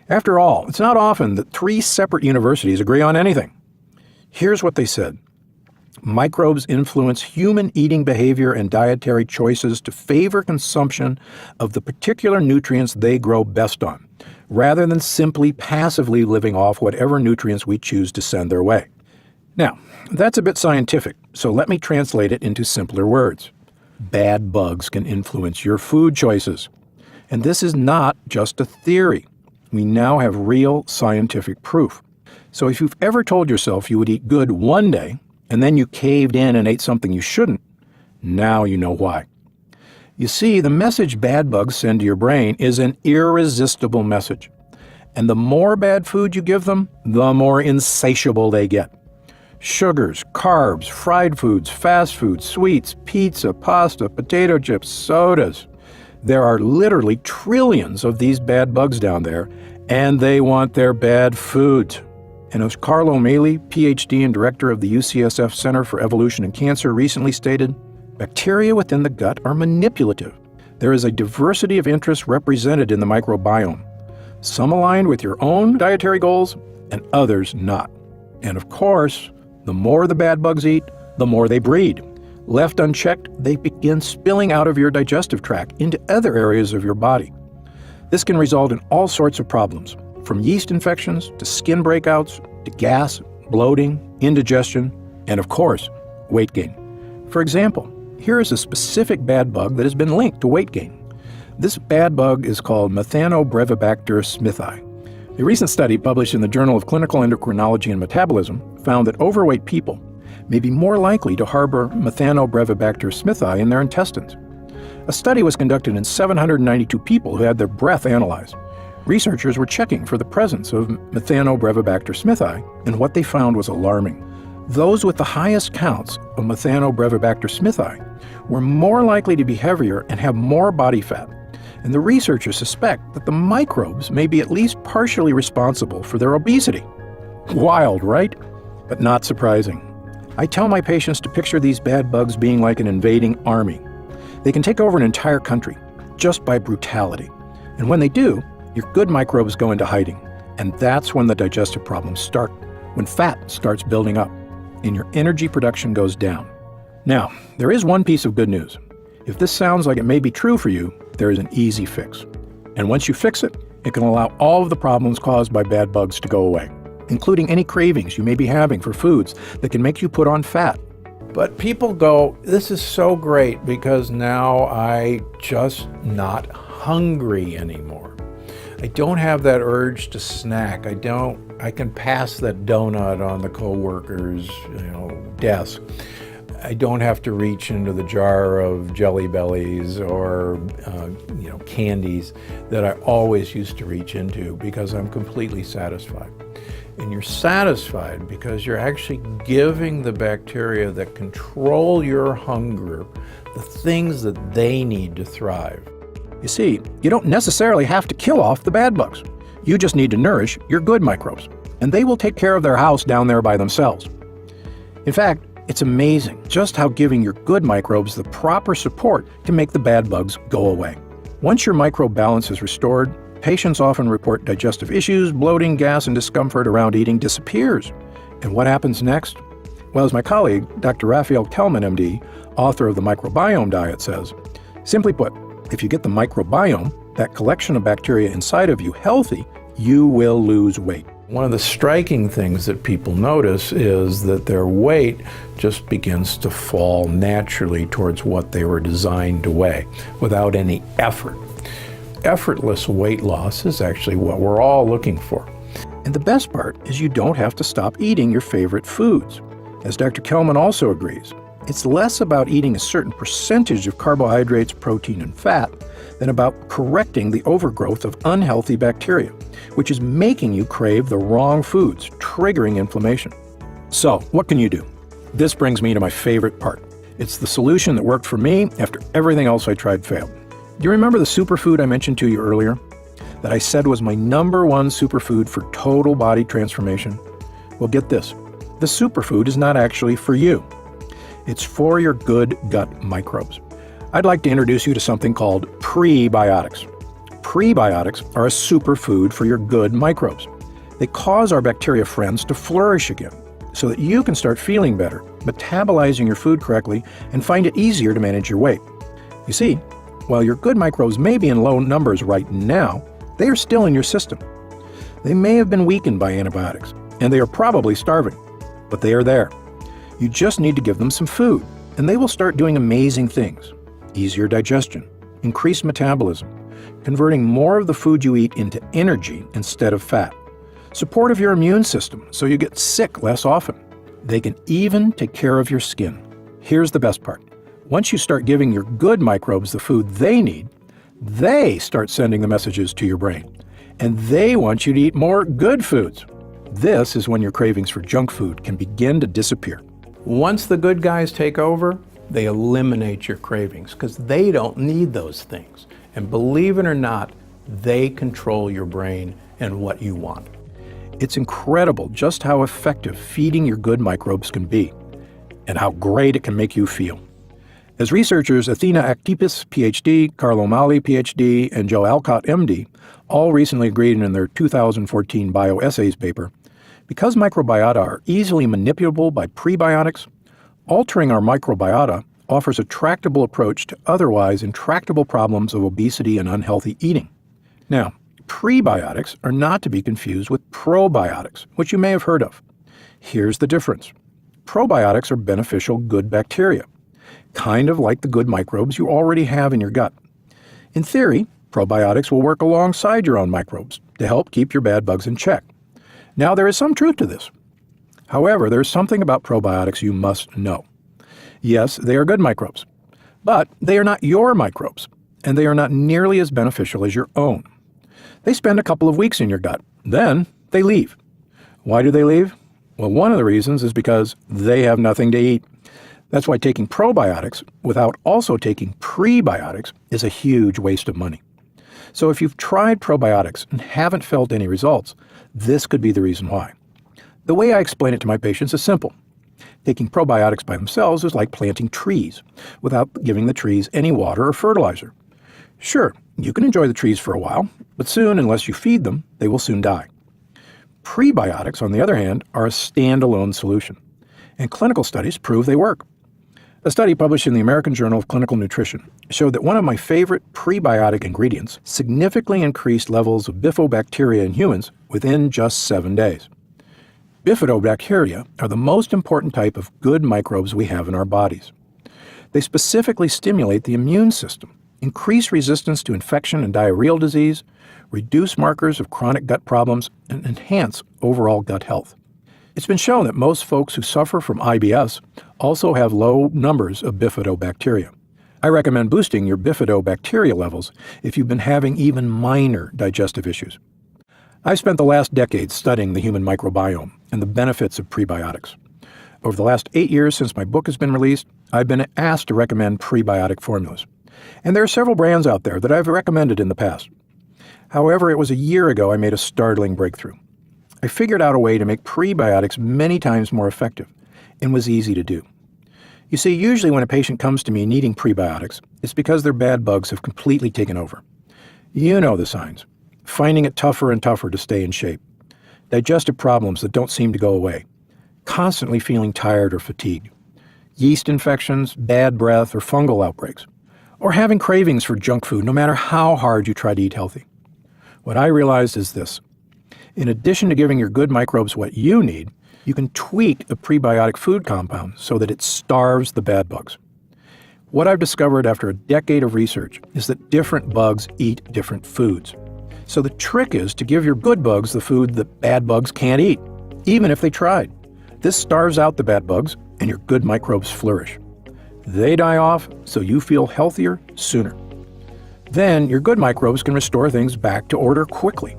After all, it's not often that 3 separate universities agree on anything. Here's what they said. Microbes influence human eating behavior and dietary choices to favor consumption of the particular nutrients they grow best on, rather than simply passively living off whatever nutrients we choose to send their way. Now, that's a bit scientific, so let me translate it into simpler words. Bad bugs can influence your food choices. And this is not just a theory. We now have real scientific proof. So if you've ever told yourself you would eat good one day, and then you caved in and ate something you shouldn't, now you know why. You see, the message bad bugs send to your brain is an irresistible message. And the more bad food you give them, the more insatiable they get. Sugars, carbs, fried foods, fast foods, sweets, pizza, pasta, potato chips, sodas. There are literally trillions of these bad bugs down there, and they want their bad food. And as Carlo O'Malley, PhD and director of the UCSF Center for Evolution and Cancer, recently stated, bacteria within the gut are manipulative. There is a diversity of interests represented in the microbiome, some aligned with your own dietary goals and others not. And of course, the more the bad bugs eat, the more they breed. Left unchecked, they begin spilling out of your digestive tract into other areas of your body. This can result in all sorts of problems, from yeast infections to skin breakouts to gas, bloating, indigestion, and of course, weight gain. For example, here is a specific bad bug that has been linked to weight gain. This bad bug is called Methanobrevibacter smithii. A recent study published in the Journal of Clinical Endocrinology and Metabolism found that overweight people may be more likely to harbor Methanobrevibacter smithii in their intestines. A study was conducted in 792 people who had their breath analyzed. Researchers were checking for the presence of Methanobrevibacter smithii, and what they found was alarming. Those with the highest counts of Methanobrevibacter smithii were more likely to be heavier and have more body fat. And the researchers suspect that the microbes may be at least partially responsible for their obesity. Wild, right? But not surprising. I tell my patients to picture these bad bugs being like an invading army. They can take over an entire country just by brutality. And when they do, your good microbes go into hiding. And that's when the digestive problems start, when fat starts building up and your energy production goes down. Now, there is one piece of good news. If this sounds like it may be true for you, there is an easy fix. And once you fix it, it can allow all of the problems caused by bad bugs to go away, including any cravings you may be having for foods that can make you put on fat. But people go, this is so great because now I just not hungry anymore. I don't have that urge to snack. I can pass that donut on the coworker's, desk. I don't have to reach into the jar of Jelly Bellies or, candies that I always used to reach into because I'm completely satisfied. And you're satisfied because you're actually giving the bacteria that control your hunger the things that they need to thrive. You see, you don't necessarily have to kill off the bad bugs. You just need to nourish your good microbes, and they will take care of their house down there by themselves. In fact, it's amazing just how giving your good microbes the proper support can make the bad bugs go away. Once your microbe balance is restored, patients often report digestive issues, bloating, gas, and discomfort around eating disappears. And what happens next? Well, as my colleague, Dr. Raphael Kelman, MD, author of the Microbiome Diet, says, simply put, if you get the microbiome, that collection of bacteria inside of you, healthy, you will lose weight. One of the striking things that people notice is that their weight just begins to fall naturally towards what they were designed to weigh without any effort. Effortless weight loss is actually what we're all looking for. And the best part is you don't have to stop eating your favorite foods. As Dr. Kelman also agrees, it's less about eating a certain percentage of carbohydrates, protein, and fat than about correcting the overgrowth of unhealthy bacteria, which is making you crave the wrong foods, triggering inflammation. So, what can you do? This brings me to my favorite part. It's the solution that worked for me after everything else I tried failed. Do you remember the superfood I mentioned to you earlier? That I said was my number one superfood for total body transformation? Well, get this. The superfood is not actually for you. It's for your good gut microbes. I'd like to introduce you to something called prebiotics. Prebiotics are a superfood for your good microbes. They cause our bacteria friends to flourish again so that you can start feeling better, metabolizing your food correctly, and find it easier to manage your weight. You see, while your good microbes may be in low numbers right now, they are still in your system. They may have been weakened by antibiotics, and they are probably starving, but they are there. You just need to give them some food, and they will start doing amazing things. Easier digestion, increased metabolism, converting more of the food you eat into energy instead of fat, support of your immune system so you get sick less often. They can even take care of your skin. Here's the best part. Once you start giving your good microbes the food they need, they start sending the messages to your brain, and they want you to eat more good foods. This is when your cravings for junk food can begin to disappear. Once the good guys take over, they eliminate your cravings because they don't need those things. And believe it or not, they control your brain and what you want. It's incredible just how effective feeding your good microbes can be and how great it can make you feel. As researchers Athena Aktipis, PhD, Carl O'Malley, PhD, and Joe Alcott, MD, all recently agreed in their 2014 bioessays paper, because microbiota are easily manipulable by prebiotics, altering our microbiota offers a tractable approach to otherwise intractable problems of obesity and unhealthy eating. Now, prebiotics are not to be confused with probiotics, which you may have heard of. Here's the difference. Probiotics are beneficial good bacteria, kind of like the good microbes you already have in your gut. In theory, probiotics will work alongside your own microbes to help keep your bad bugs in check. Now, there is some truth to this. However, there's something about probiotics you must know. Yes, they are good microbes, but they are not your microbes, and they are not nearly as beneficial as your own. They spend a couple of weeks in your gut, then they leave. Why do they leave? Well, one of the reasons is because they have nothing to eat. That's why taking probiotics without also taking prebiotics is a huge waste of money. So if you've tried probiotics and haven't felt any results, this could be the reason why. The way I explain it to my patients is simple. Taking probiotics by themselves is like planting trees without giving the trees any water or fertilizer. Sure, you can enjoy the trees for a while, but soon, unless you feed them, they will soon die. Prebiotics, on the other hand, are a standalone solution, and clinical studies prove they work. A study published in the American Journal of Clinical Nutrition showed that one of my favorite prebiotic ingredients significantly increased levels of bifidobacteria in humans within just 7 days. Bifidobacteria are the most important type of good microbes we have in our bodies. They specifically stimulate the immune system, increase resistance to infection and diarrheal disease, reduce markers of chronic gut problems, and enhance overall gut health. It's been shown that most folks who suffer from IBS also have low numbers of bifidobacteria. I recommend boosting your bifidobacteria levels if you've been having even minor digestive issues. I've spent the last decade studying the human microbiome and the benefits of prebiotics. Over the last 8 years since my book has been released, I've been asked to recommend prebiotic formulas. And there are several brands out there that I've recommended in the past. However, it was a year ago I made a startling breakthrough. I figured out a way to make prebiotics many times more effective and was easy to do. You see, usually when a patient comes to me needing prebiotics, it's because their bad bugs have completely taken over. You know the signs. Finding it tougher and tougher to stay in shape. Digestive problems that don't seem to go away. Constantly feeling tired or fatigued. Yeast infections, bad breath, or fungal outbreaks. Or having cravings for junk food no matter how hard you try to eat healthy. What I realized is this. In addition to giving your good microbes what you need, you can tweak a prebiotic food compound so that it starves the bad bugs. What I've discovered after a decade of research is that different bugs eat different foods. So the trick is to give your good bugs the food that bad bugs can't eat, even if they tried. This starves out the bad bugs, and your good microbes flourish. They die off, so you feel healthier sooner. Then your good microbes can restore things back to order quickly,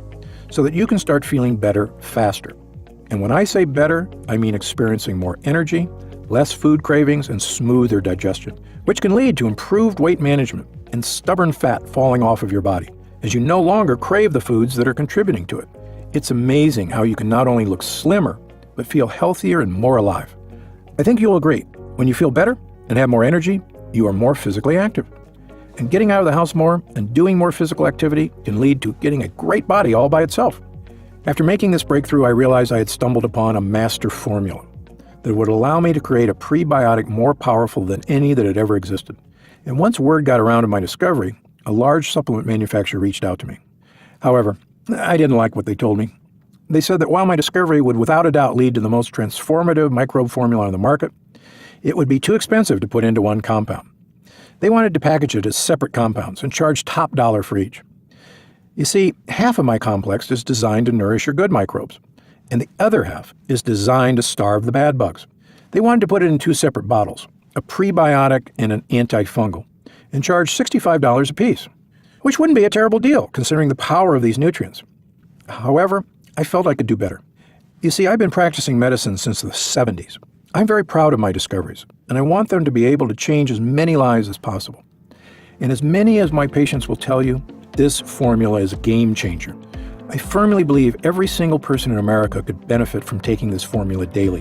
so that you can start feeling better faster. And when I say better, I mean experiencing more energy, less food cravings, and smoother digestion, which can lead to improved weight management and stubborn fat falling off of your body, as you no longer crave the foods that are contributing to it. It's amazing how you can not only look slimmer, but feel healthier and more alive. I think you'll agree, when you feel better and have more energy, you are more physically active. And getting out of the house more and doing more physical activity can lead to getting a great body all by itself. After making this breakthrough, I realized I had stumbled upon a master formula that would allow me to create a prebiotic more powerful than any that had ever existed. And once word got around of my discovery, a large supplement manufacturer reached out to me. However, I didn't like what they told me. They said that while my discovery would without a doubt lead to the most transformative microbe formula on the market, it would be too expensive to put into one compound. They wanted to package it as separate compounds and charge top dollar for each. You see, half of my complex is designed to nourish your good microbes, and the other half is designed to starve the bad bugs. They wanted to put it in 2 separate bottles, a prebiotic and an antifungal, and charge $65 a piece, which wouldn't be a terrible deal considering the power of these nutrients. However, I felt I could do better. You see, I've been practicing medicine since the 70s. I'm very proud of my discoveries, and I want them to be able to change as many lives as possible. And as many as my patients will tell you, this formula is a game changer. I firmly believe every single person in America could benefit from taking this formula daily,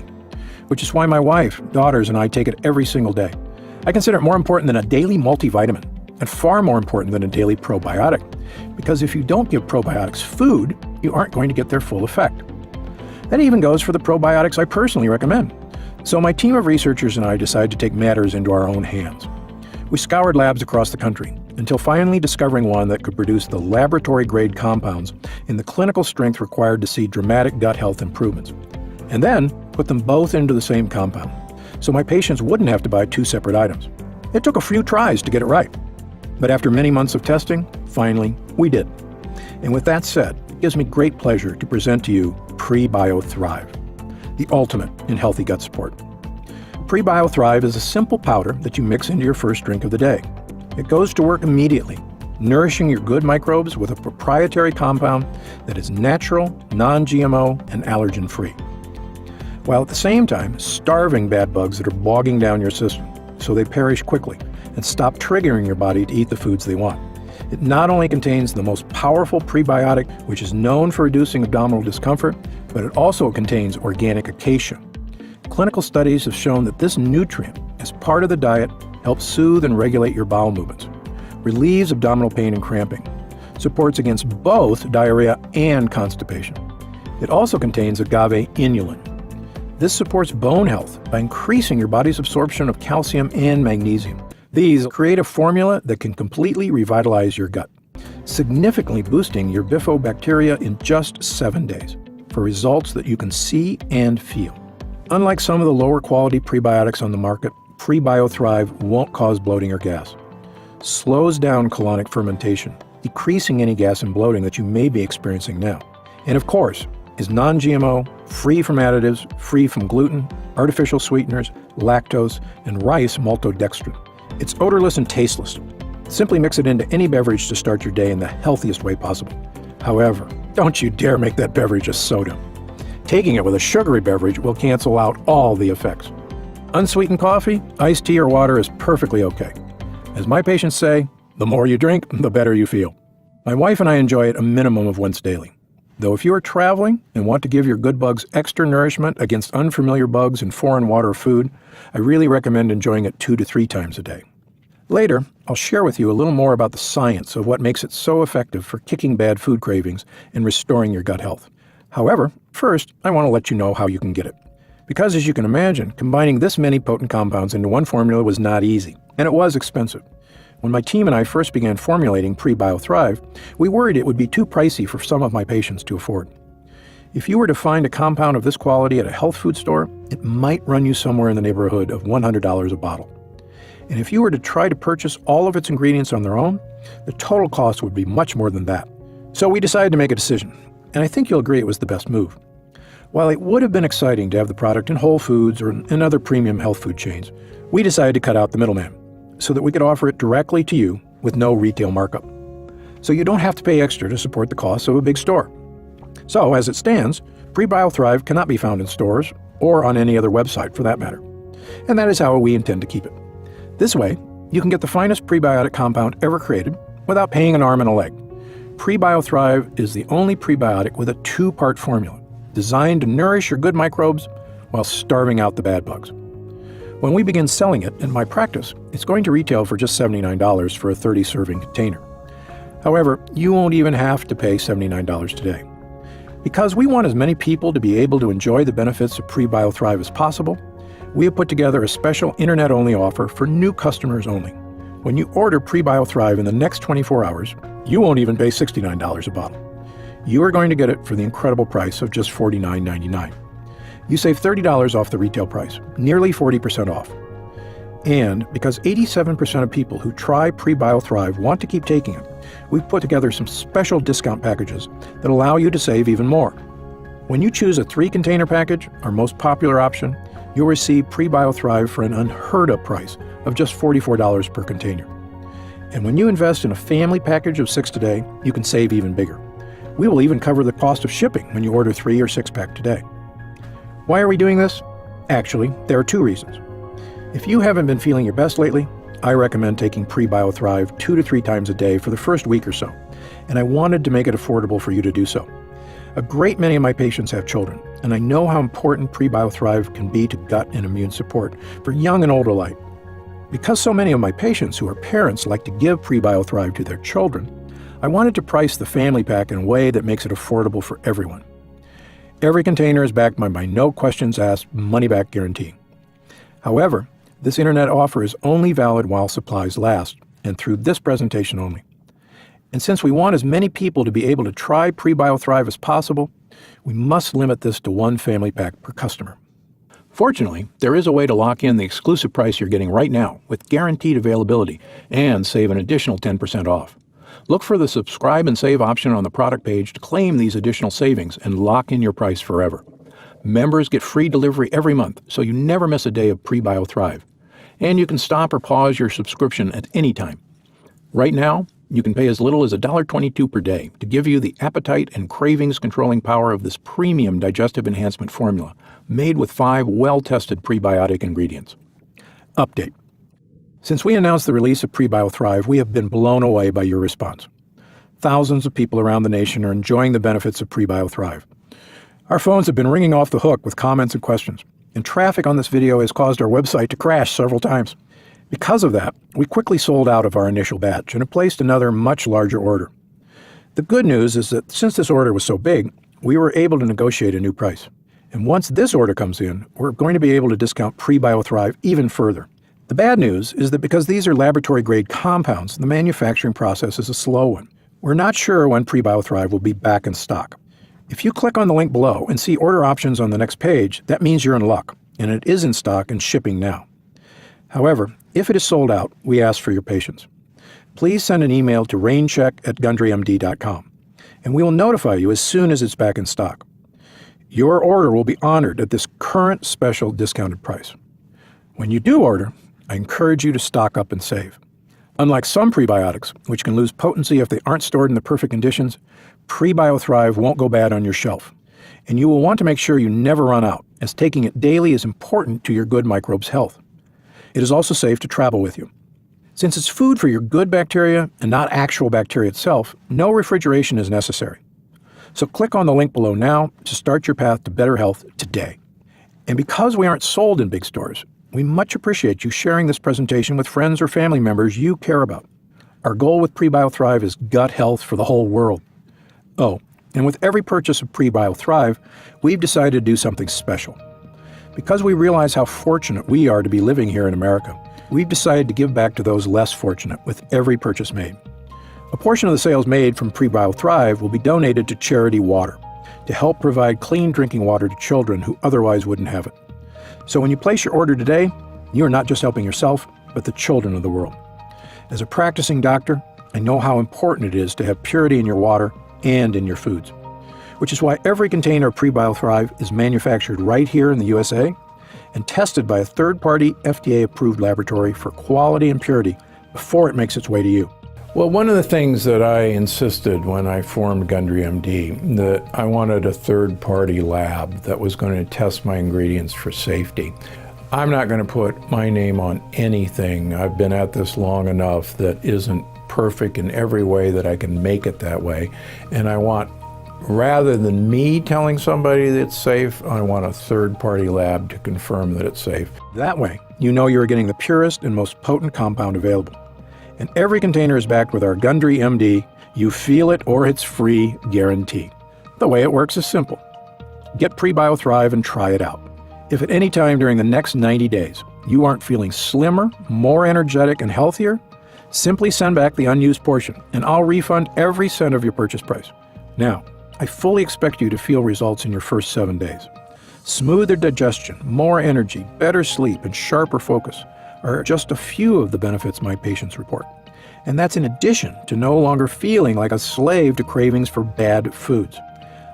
which is why my wife, daughters, and I take it every single day. I consider it more important than a daily multivitamin, and far more important than a daily probiotic, because if you don't give probiotics food, you aren't going to get their full effect. That even goes for the probiotics I personally recommend. So my team of researchers and I decided to take matters into our own hands. We scoured labs across the country until finally discovering one that could produce the laboratory-grade compounds in the clinical strength required to see dramatic gut health improvements, and then put them both into the same compound, so my patients wouldn't have to buy 2 separate items. It took a few tries to get it right, but after many months of testing, finally, we did. And with that said, it gives me great pleasure to present to you PreBioThrive, the ultimate in healthy gut support. PreBioThrive is a simple powder that you mix into your first drink of the day. It goes to work immediately, nourishing your good microbes with a proprietary compound that is natural, non-GMO, and allergen-free, while at the same time starving bad bugs that are bogging down your system so they perish quickly and stop triggering your body to eat the foods they want. It not only contains the most powerful prebiotic, which is known for reducing abdominal discomfort, but it also contains organic acacia. Clinical studies have shown that this nutrient, as part of the diet, helps soothe and regulate your bowel movements, relieves abdominal pain and cramping, supports against both diarrhea and constipation. It also contains agave inulin. This supports bone health by increasing your body's absorption of calcium and magnesium. These create a formula that can completely revitalize your gut, significantly boosting your bifidobacteria in just 7 days for results that you can see and feel. Unlike some of the lower quality prebiotics on the market, PrebioThrive won't cause bloating or gas, slows down colonic fermentation, decreasing any gas and bloating that you may be experiencing now. And of course, is non-GMO, free from additives, free from gluten, artificial sweeteners, lactose, and rice maltodextrin. It's odorless and tasteless. Simply mix it into any beverage to start your day in the healthiest way possible. However, don't you dare make that beverage a soda. Taking it with a sugary beverage will cancel out all the effects. Unsweetened coffee, iced tea, or water is perfectly okay. As my patients say, the more you drink, the better you feel. My wife and I enjoy it a minimum of once daily. Though if you are traveling and want to give your good bugs extra nourishment against unfamiliar bugs in foreign water or food, I really recommend enjoying it 2 to 3 times a day. Later, I'll share with you a little more about the science of what makes it so effective for kicking bad food cravings and restoring your gut health. However, first, I want to let you know how you can get it. Because as you can imagine, combining this many potent compounds into one formula was not easy, and it was expensive. When my team and I first began formulating PrebioThrive, we worried it would be too pricey for some of my patients to afford. If you were to find a compound of this quality at a health food store, it might run you somewhere in the neighborhood of $100 a bottle. And if you were to try to purchase all of its ingredients on their own, the total cost would be much more than that. So we decided to make a decision, and I think you'll agree it was the best move. While it would have been exciting to have the product in Whole Foods or in other premium health food chains, we decided to cut out the middleman so that we could offer it directly to you with no retail markup. So you don't have to pay extra to support the costs of a big store. So as it stands, PrebioThrive cannot be found in stores or on any other website for that matter. And that is how we intend to keep it. This way, you can get the finest prebiotic compound ever created without paying an arm and a leg. PrebioThrive is the only prebiotic with a 2-part formula designed to nourish your good microbes while starving out the bad bugs. When we begin selling it in my practice, it's going to retail for just $79 for a 30-serving container. However, you won't even have to pay $79 today. Because we want as many people to be able to enjoy the benefits of PrebioThrive as possible, we have put together a special internet-only offer for new customers only. When you order PrebioThrive in the next 24 hours, you won't even pay $69 a bottle. You are going to get it for the incredible price of just $49.99. You save $30 off the retail price, nearly 40% off. And because 87% of people who try PrebioThrive want to keep taking it, we've put together some special discount packages that allow you to save even more. When you choose a 3-container package, our most popular option, you'll receive PrebioThrive for an unheard-of price of just $44 per container. And when you invest in a family package of 6 today, you can save even bigger. We will even cover the cost of shipping when you order 3 or 6-pack today. Why are we doing this? Actually, there are 2 reasons. If you haven't been feeling your best lately, I recommend taking PrebioThrive 2 to 3 times a day for the first week or so, and I wanted to make it affordable for you to do so. A great many of my patients have children, and I know how important PrebioThrive can be to gut and immune support for young and old alike. Because so many of my patients who are parents like to give PrebioThrive to their children, I wanted to price the family pack in a way that makes it affordable for everyone. Every container is backed by my no questions asked money-back guarantee. However, this internet offer is only valid while supplies last and through this presentation only. And since we want as many people to be able to try PrebioThrive as possible, we must limit this to 1 family pack per customer. Fortunately, there is a way to lock in the exclusive price you're getting right now with guaranteed availability and save an additional 10% off. Look for the subscribe and save option on the product page to claim these additional savings and lock in your price forever. Members get free delivery every month, so you never miss a day of PrebioThrive. And you can stop or pause your subscription at any time. Right now, you can pay as little as $1.22 per day to give you the appetite and cravings controlling power of this premium digestive enhancement formula made with 5 well-tested prebiotic ingredients. Update. Since we announced the release of PrebioThrive, we have been blown away by your response. Thousands of people around the nation are enjoying the benefits of PrebioThrive. Our phones have been ringing off the hook with comments and questions, and traffic on this video has caused our website to crash several times. Because of that, we quickly sold out of our initial batch and have placed another much larger order. The good news is that since this order was so big, we were able to negotiate a new price. And once this order comes in, we're going to be able to discount PreBioThrive even further. The bad news is that because these are laboratory-grade compounds, the manufacturing process is a slow one. We're not sure when PreBioThrive will be back in stock. If you click on the link below and see order options on the next page, that means you're in luck, and it is in stock and shipping now. However, if it is sold out, we ask for your patience. Please send an email to raincheck@gundrymd.com, and we will notify you as soon as it's back in stock. Your order will be honored at this current special discounted price. When you do order, I encourage you to stock up and save. Unlike some prebiotics, which can lose potency if they aren't stored in the perfect conditions, PreBioThrive won't go bad on your shelf. And you will want to make sure you never run out, as taking it daily is important to your good microbes' health. It is also safe to travel with you. Since it's food for your good bacteria and not actual bacteria itself, no refrigeration is necessary. So click on the link below now to start your path to better health today. And because we aren't sold in big stores, we much appreciate you sharing this presentation with friends or family members you care about. Our goal with PreBioThrive is gut health for the whole world. Oh, and with every purchase of PreBioThrive, we've decided to do something special. Because we realize how fortunate we are to be living here in America, we've decided to give back to those less fortunate with every purchase made. A portion of the sales made from PreBioThrive will be donated to Charity Water to help provide clean drinking water to children who otherwise wouldn't have it. So when you place your order today, you are not just helping yourself, but the children of the world. As a practicing doctor, I know how important it is to have purity in your water and in your foods, which is why every container of PreBioThrive is manufactured right here in the USA and tested by a third-party FDA-approved laboratory for quality and purity before it makes its way to you. Well, one of the things that I insisted when I formed Gundry MD, that I wanted a third-party lab that was going to test my ingredients for safety. I'm not going to put my name on anything. I've been at this long enough that isn't perfect in every way that I can make it that way. And I want, rather than me telling somebody that it's safe, I want a third-party lab to confirm that it's safe. That way, you know you're getting the purest and most potent compound available. And every container is backed with our Gundry MD, you feel it or it's free guarantee. The way it works is simple. Get PreBioThrive and try it out. If at any time during the next 90 days you aren't feeling slimmer, more energetic, and healthier, simply send back the unused portion and I'll refund every cent of your purchase price. Now, I fully expect you to feel results in your first 7 days. Smoother digestion, more energy, better sleep, and sharper focus are just a few of the benefits my patients report. And that's in addition to no longer feeling like a slave to cravings for bad foods,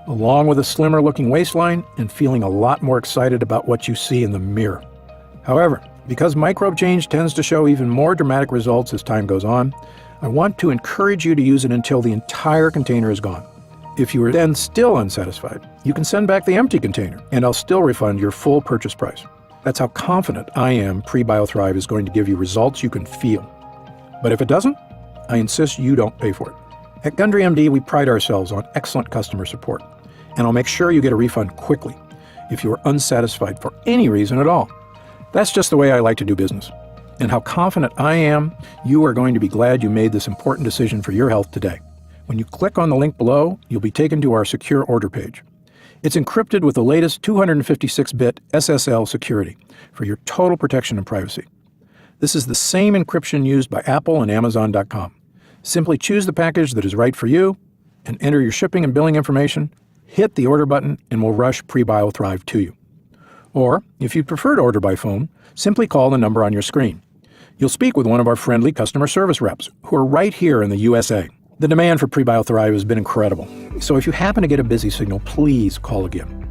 along with a slimmer looking waistline and feeling a lot more excited about what you see in the mirror. However, because microbe change tends to show even more dramatic results as time goes on, I want to encourage you to use it until the entire container is gone. If you are then still unsatisfied, you can send back the empty container and I'll still refund your full purchase price. That's how confident I am PreBioThrive is going to give you results you can feel. But if it doesn't, I insist you don't pay for it. At Gundry MD, we pride ourselves on excellent customer support, and I'll make sure you get a refund quickly if you are unsatisfied for any reason at all. That's just the way I like to do business, and how confident I am you are going to be glad you made this important decision for your health today. When you click on the link below, you'll be taken to our secure order page. It's encrypted with the latest 256-bit SSL security for your total protection and privacy. This is the same encryption used by Apple and Amazon.com. Simply choose the package that is right for you and enter your shipping and billing information, hit the order button, and we'll rush PreBioThrive to you. Or, if you prefer to order by phone, simply call the number on your screen. You'll speak with one of our friendly customer service reps who are right here in the USA. The demand for PreBioThrive has been incredible, so if you happen to get a busy signal, please call again.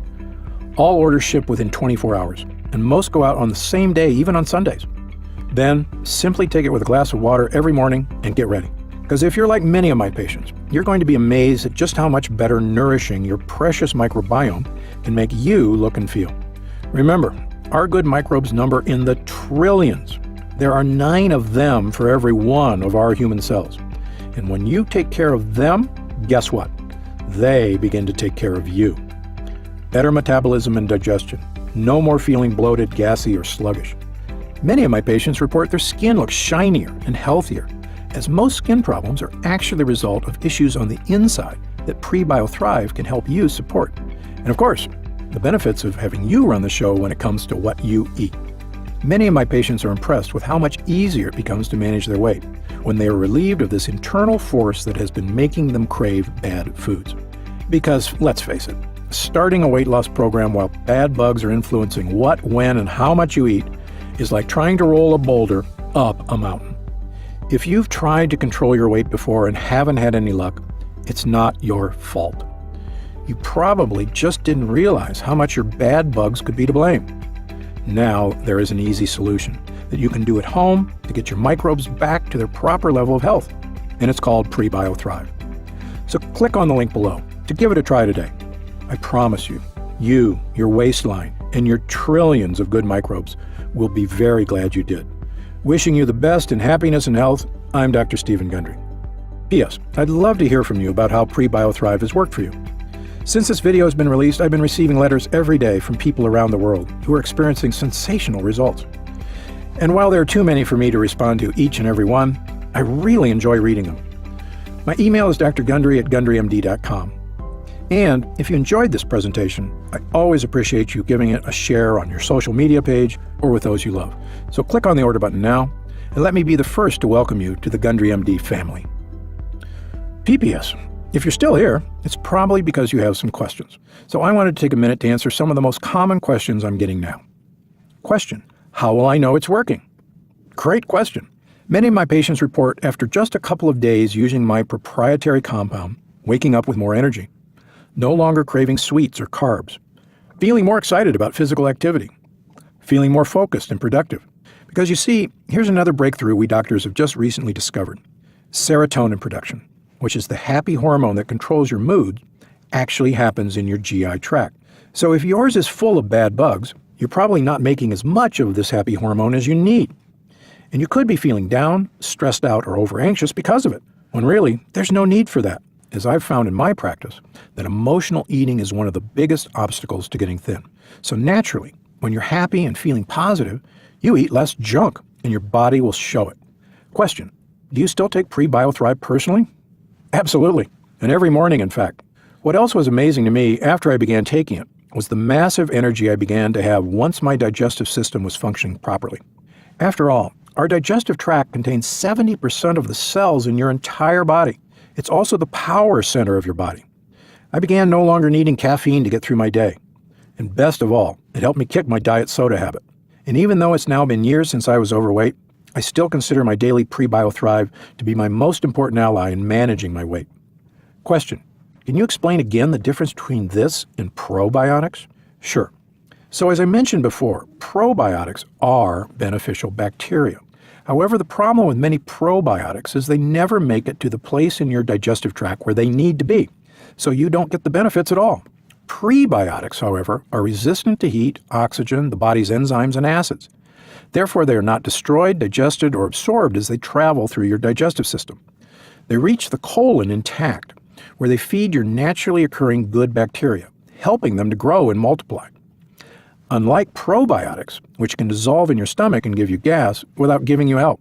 All orders ship within 24 hours, and most go out on the same day, even on Sundays. Then, simply take it with a glass of water every morning and get ready. Because if you're like many of my patients, you're going to be amazed at just how much better nourishing your precious microbiome can make you look and feel. Remember, our good microbes number in the trillions. There are 9 of them for every one of our human cells. And when you take care of them, guess what? They begin to take care of you. Better metabolism and digestion, No more feeling bloated, gassy, or sluggish. Many of my patients report their skin looks shinier and healthier, as most skin problems are actually the result of issues on the inside that PreBioThrive can help you support. And of course, the benefits of having you run the show when it comes to what you eat. Many of my patients are impressed with how much easier it becomes to manage their weight when they are relieved of this internal force that has been making them crave bad foods. Because, let's face it, starting a weight loss program while bad bugs are influencing what, when, and how much you eat is like trying to roll a boulder up a mountain. If you've tried to control your weight before and haven't had any luck, it's not your fault. You probably just didn't realize how much your bad bugs could be to blame. Now there is an easy solution that you can do at home to get your microbes back to their proper level of health, and it's called PreBioThrive. So click on the link below to give it a try today. I promise you, your waistline, and your trillions of good microbes will be very glad you did. Wishing you the best in happiness and health, I'm Dr. Stephen Gundry. P.S. I'd love to hear from you about how PreBioThrive has worked for you. Since this video has been released, I've been receiving letters every day from people around the world who are experiencing sensational results. And while there are too many for me to respond to each and every one, I really enjoy reading them. My email is drgundry@gundrymd.com. And if you enjoyed this presentation, I always appreciate you giving it a share on your social media page or with those you love. So click on the order button now and let me be the first to welcome you to the Gundry MD family. PPS. If you're still here, it's probably because you have some questions. So I wanted to take a minute to answer some of the most common questions I'm getting now. Question: how will I know it's working? Great question. Many of my patients report after just a couple of days using my proprietary compound, waking up with more energy, no longer craving sweets or carbs, feeling more excited about physical activity, feeling more focused and productive. Because you see, here's another breakthrough we doctors have just recently discovered. Serotonin production, which is the happy hormone that controls your mood, actually happens in your GI tract. So if yours is full of bad bugs, you're probably not making as much of this happy hormone as you need. And you could be feeling down, stressed out, or over-anxious because of it, when really, there's no need for that, as I've found in my practice that emotional eating is one of the biggest obstacles to getting thin. So naturally, when you're happy and feeling positive, you eat less junk, and your body will show it. Question: do you still take PreBioThrive personally? Absolutely, and every morning, in fact. What else was amazing to me after I began taking it was the massive energy I began to have once my digestive system was functioning properly. After all, our digestive tract contains 70% of the cells in your entire body. It's also the power center of your body. I began no longer needing caffeine to get through my day. And best of all, it helped me kick my diet soda habit. And even though it's now been years since I was overweight, I still consider my daily PreBioThrive to be my most important ally in managing my weight. Question: can you explain again the difference between this and probiotics? Sure. So as I mentioned before, probiotics are beneficial bacteria. However, the problem with many probiotics is they never make it to the place in your digestive tract where they need to be, so you don't get the benefits at all. Prebiotics, however, are resistant to heat, oxygen, the body's enzymes, and acids. Therefore, they are not destroyed, digested, or absorbed as they travel through your digestive system. They reach the colon intact, where they feed your naturally occurring good bacteria, helping them to grow and multiply. Unlike probiotics, which can dissolve in your stomach and give you gas without giving you out.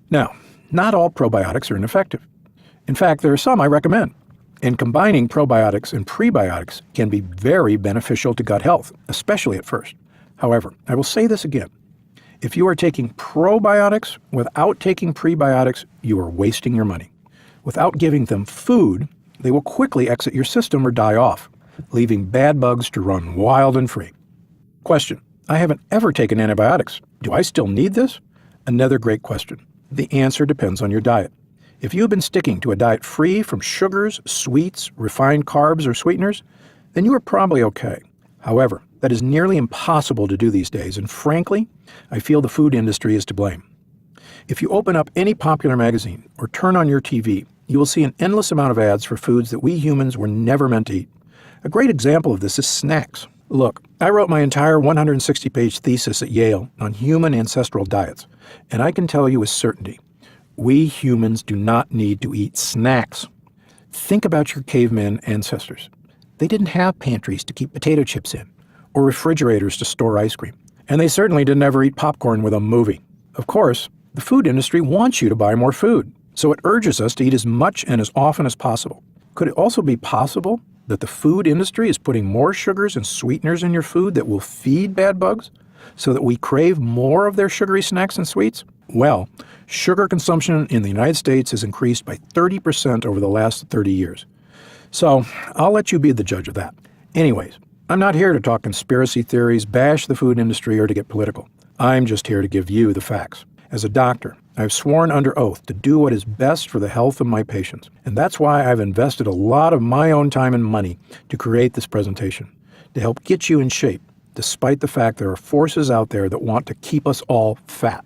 Now, not all probiotics are ineffective. In fact, there are some I recommend. And combining probiotics and prebiotics can be very beneficial to gut health, especially at first. However, I will say this again. If you are taking probiotics without taking prebiotics, you are wasting your money. Without giving them food, they will quickly exit your system or die off, leaving bad bugs to run wild and free. Question: I haven't ever taken antibiotics. Do I still need this? Another great question. The answer depends on your diet. If you have been sticking to a diet free from sugars, sweets, refined carbs, or sweeteners, then you are probably okay. However, that is nearly impossible to do these days, and frankly, I feel the food industry is to blame. If you open up any popular magazine or turn on your TV, you will see an endless amount of ads for foods that we humans were never meant to eat. A great example of this is snacks. Look, I wrote my entire 160-page thesis at Yale on human ancestral diets, and I can tell you with certainty, we humans do not need to eat snacks. Think about your caveman ancestors. They didn't have pantries to keep potato chips in, or refrigerators to store ice cream. And they certainly didn't ever eat popcorn with a movie. Of course, the food industry wants you to buy more food, so it urges us to eat as much and as often as possible. Could it also be possible that the food industry is putting more sugars and sweeteners in your food that will feed bad bugs, so that we crave more of their sugary snacks and sweets? Well, sugar consumption in the United States has increased by 30% over the last 30 years. So I'll let you be the judge of that. Anyways, I'm not here to talk conspiracy theories, bash the food industry, or to get political. I'm just here to give you the facts. As a doctor, I've sworn under oath to do what is best for the health of my patients. And that's why I've invested a lot of my own time and money to create this presentation, to help get you in shape, despite the fact there are forces out there that want to keep us all fat.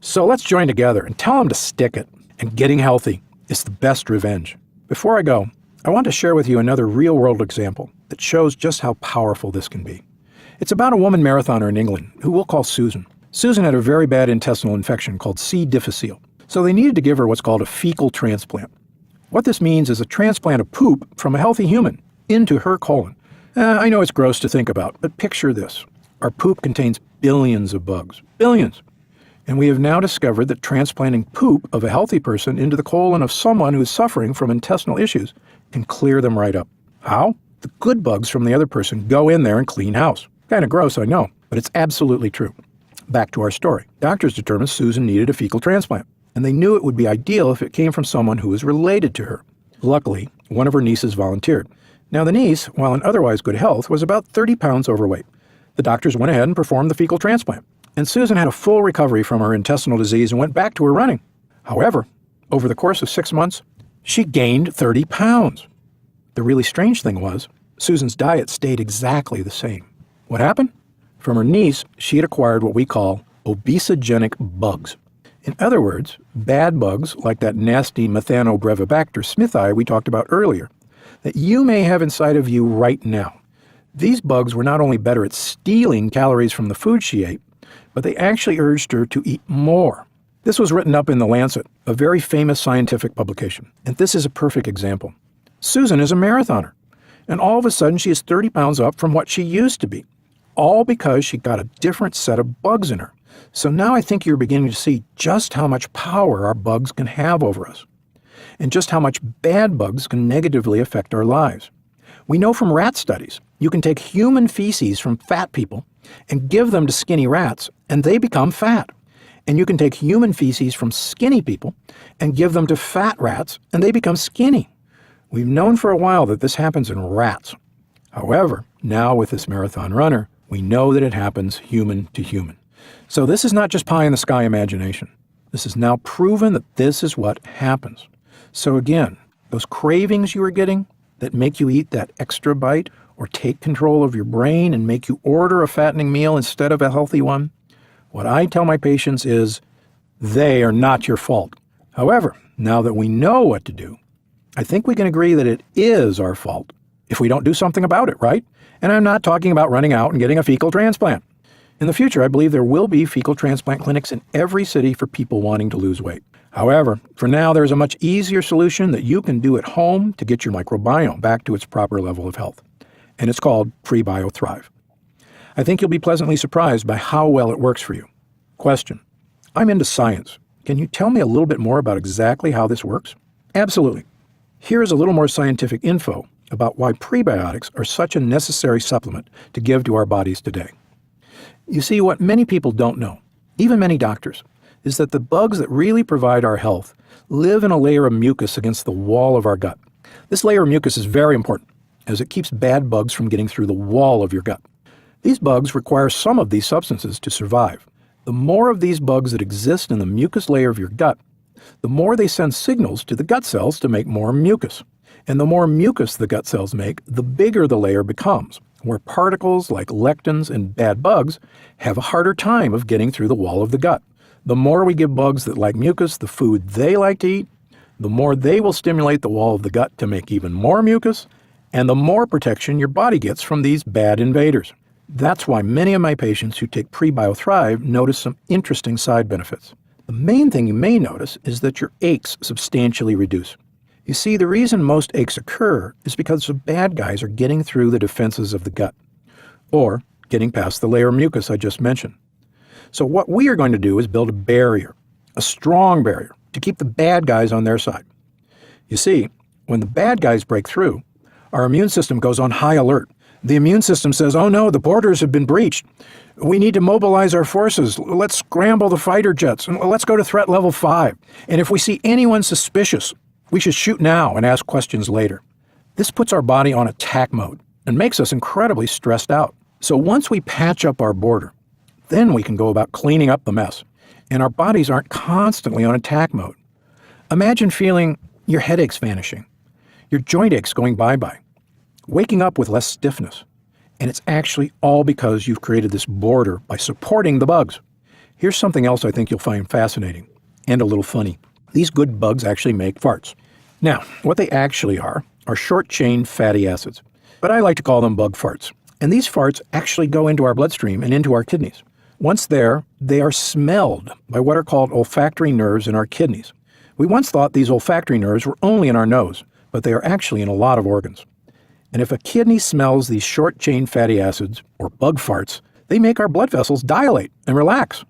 So let's join together and tell them to stick it. And getting healthy is the best revenge. Before I go, I want to share with you another real-world example that shows just how powerful this can be. It's about a woman marathoner in England who we'll call Susan. Susan had a very bad intestinal infection called C. difficile, so they needed to give her what's called a fecal transplant. What this means is a transplant of poop from a healthy human into her colon. I know it's gross to think about, but picture this. Our poop contains billions of bugs. Billions! And we have now discovered that transplanting poop of a healthy person into the colon of someone who is suffering from intestinal issues can clear them right up. How? The good bugs from the other person go in there and clean house. Kind of gross, I know, but it's absolutely true. Back to our story. Doctors determined Susan needed a fecal transplant, and they knew it would be ideal if it came from someone who was related to her. Luckily, one of her nieces volunteered. Now, the niece, while in otherwise good health, was about 30 pounds overweight. The doctors went ahead and performed the fecal transplant, and Susan had a full recovery from her intestinal disease and went back to her running. However, over the course of 6 months, she gained 30 pounds. The really strange thing was, Susan's diet stayed exactly the same. What happened? From her niece, she had acquired what we call obesogenic bugs. In other words, bad bugs like that nasty Methanobrevibacter smithii we talked about earlier, that you may have inside of you right now. These bugs were not only better at stealing calories from the food she ate, but they actually urged her to eat more. This was written up in The Lancet, a very famous scientific publication, and this is a perfect example. Susan is a marathoner, and all of a sudden she is 30 pounds up from what she used to be, all because she got a different set of bugs in her. So now I think you're beginning to see just how much power our bugs can have over us, and just how much bad bugs can negatively affect our lives. We know from rat studies, you can take human feces from fat people and give them to skinny rats, and they become fat. And you can take human feces from skinny people and give them to fat rats, and they become skinny. We've known for a while that this happens in rats. However, now with this marathon runner, we know that it happens human to human. So this is not just pie-in-the-sky imagination. This is now proven that this is what happens. So again, those cravings you are getting that make you eat that extra bite or take control of your brain and make you order a fattening meal instead of a healthy one, what I tell my patients is, they are not your fault. However, now that we know what to do, I think we can agree that it is our fault if we don't do something about it, right? And I'm not talking about running out and getting a fecal transplant. In the future, I believe there will be fecal transplant clinics in every city for people wanting to lose weight. However, for now, there's a much easier solution that you can do at home to get your microbiome back to its proper level of health. And it's called PreBioThrive. I think you'll be pleasantly surprised by how well it works for you. Question: I'm into science. Can you tell me a little bit more about exactly how this works? Absolutely. Here is a little more scientific info about why prebiotics are such a necessary supplement to give to our bodies today. You see, what many people don't know, even many doctors, is that the bugs that really provide our health live in a layer of mucus against the wall of our gut. This layer of mucus is very important, as it keeps bad bugs from getting through the wall of your gut. These bugs require some of these substances to survive. The more of these bugs that exist in the mucus layer of your gut, the more they send signals to the gut cells to make more mucus. And the more mucus the gut cells make, the bigger the layer becomes, where particles like lectins and bad bugs have a harder time of getting through the wall of the gut. The more we give bugs that like mucus the food they like to eat, the more they will stimulate the wall of the gut to make even more mucus, and the more protection your body gets from these bad invaders. That's why many of my patients who take PreBioThrive notice some interesting side benefits. The main thing you may notice is that your aches substantially reduce. You see, the reason most aches occur is because the bad guys are getting through the defenses of the gut. Or, getting past the layer of mucus I just mentioned. So what we are going to do is build a barrier, a strong barrier, to keep the bad guys on their side. You see, when the bad guys break through, our immune system goes on high alert. The immune system says, oh no, the borders have been breached. We need to mobilize our forces. Let's scramble the fighter jets, and let's go to threat level 5. And if we see anyone suspicious, we should shoot now and ask questions later. This puts our body on attack mode and makes us incredibly stressed out. So once we patch up our border, then we can go about cleaning up the mess, and our bodies aren't constantly on attack mode. Imagine feeling your headaches vanishing, your joint aches going bye-bye, waking up with less stiffness. And it's actually all because you've created this border by supporting the bugs. Here's something else I think you'll find fascinating and a little funny. These good bugs actually make farts. Now, what they actually are short-chain fatty acids, but I like to call them bug farts. And these farts actually go into our bloodstream and into our kidneys. Once there, they are smelled by what are called olfactory nerves in our kidneys. We once thought these olfactory nerves were only in our nose, but they are actually in a lot of organs. And if a kidney smells these short-chain fatty acids, or bug farts, they make our blood vessels dilate and relax,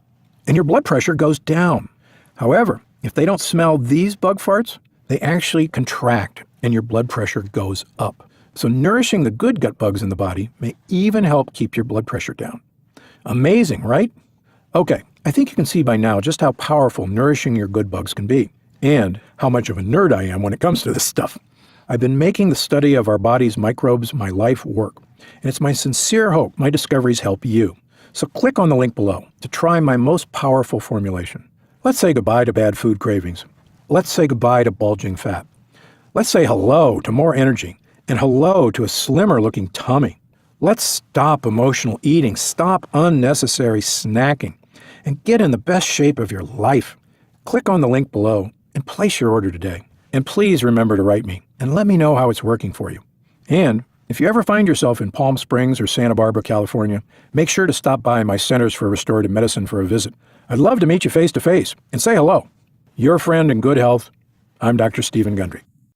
and your blood pressure goes down. However, if they don't smell these bug farts, they actually contract, and your blood pressure goes up. So nourishing the good gut bugs in the body may even help keep your blood pressure down. Amazing, right? Okay, I think you can see by now just how powerful nourishing your good bugs can be, and how much of a nerd I am when it comes to this stuff. I've been making the study of our body's microbes my life work, and it's my sincere hope my discoveries help you. So click on the link below to try my most powerful formulation. Let's say goodbye to bad food cravings. Let's say goodbye to bulging fat. Let's say hello to more energy, and hello to a slimmer-looking tummy. Let's stop emotional eating, stop unnecessary snacking, and get in the best shape of your life. Click on the link below and place your order today. And please remember to write me and let me know how it's working for you. And if you ever find yourself in Palm Springs or Santa Barbara, California, make sure to stop by my Centers for Restorative Medicine for a visit. I'd love to meet you face to face and say hello. Your friend in good health, I'm Dr. Stephen Gundry.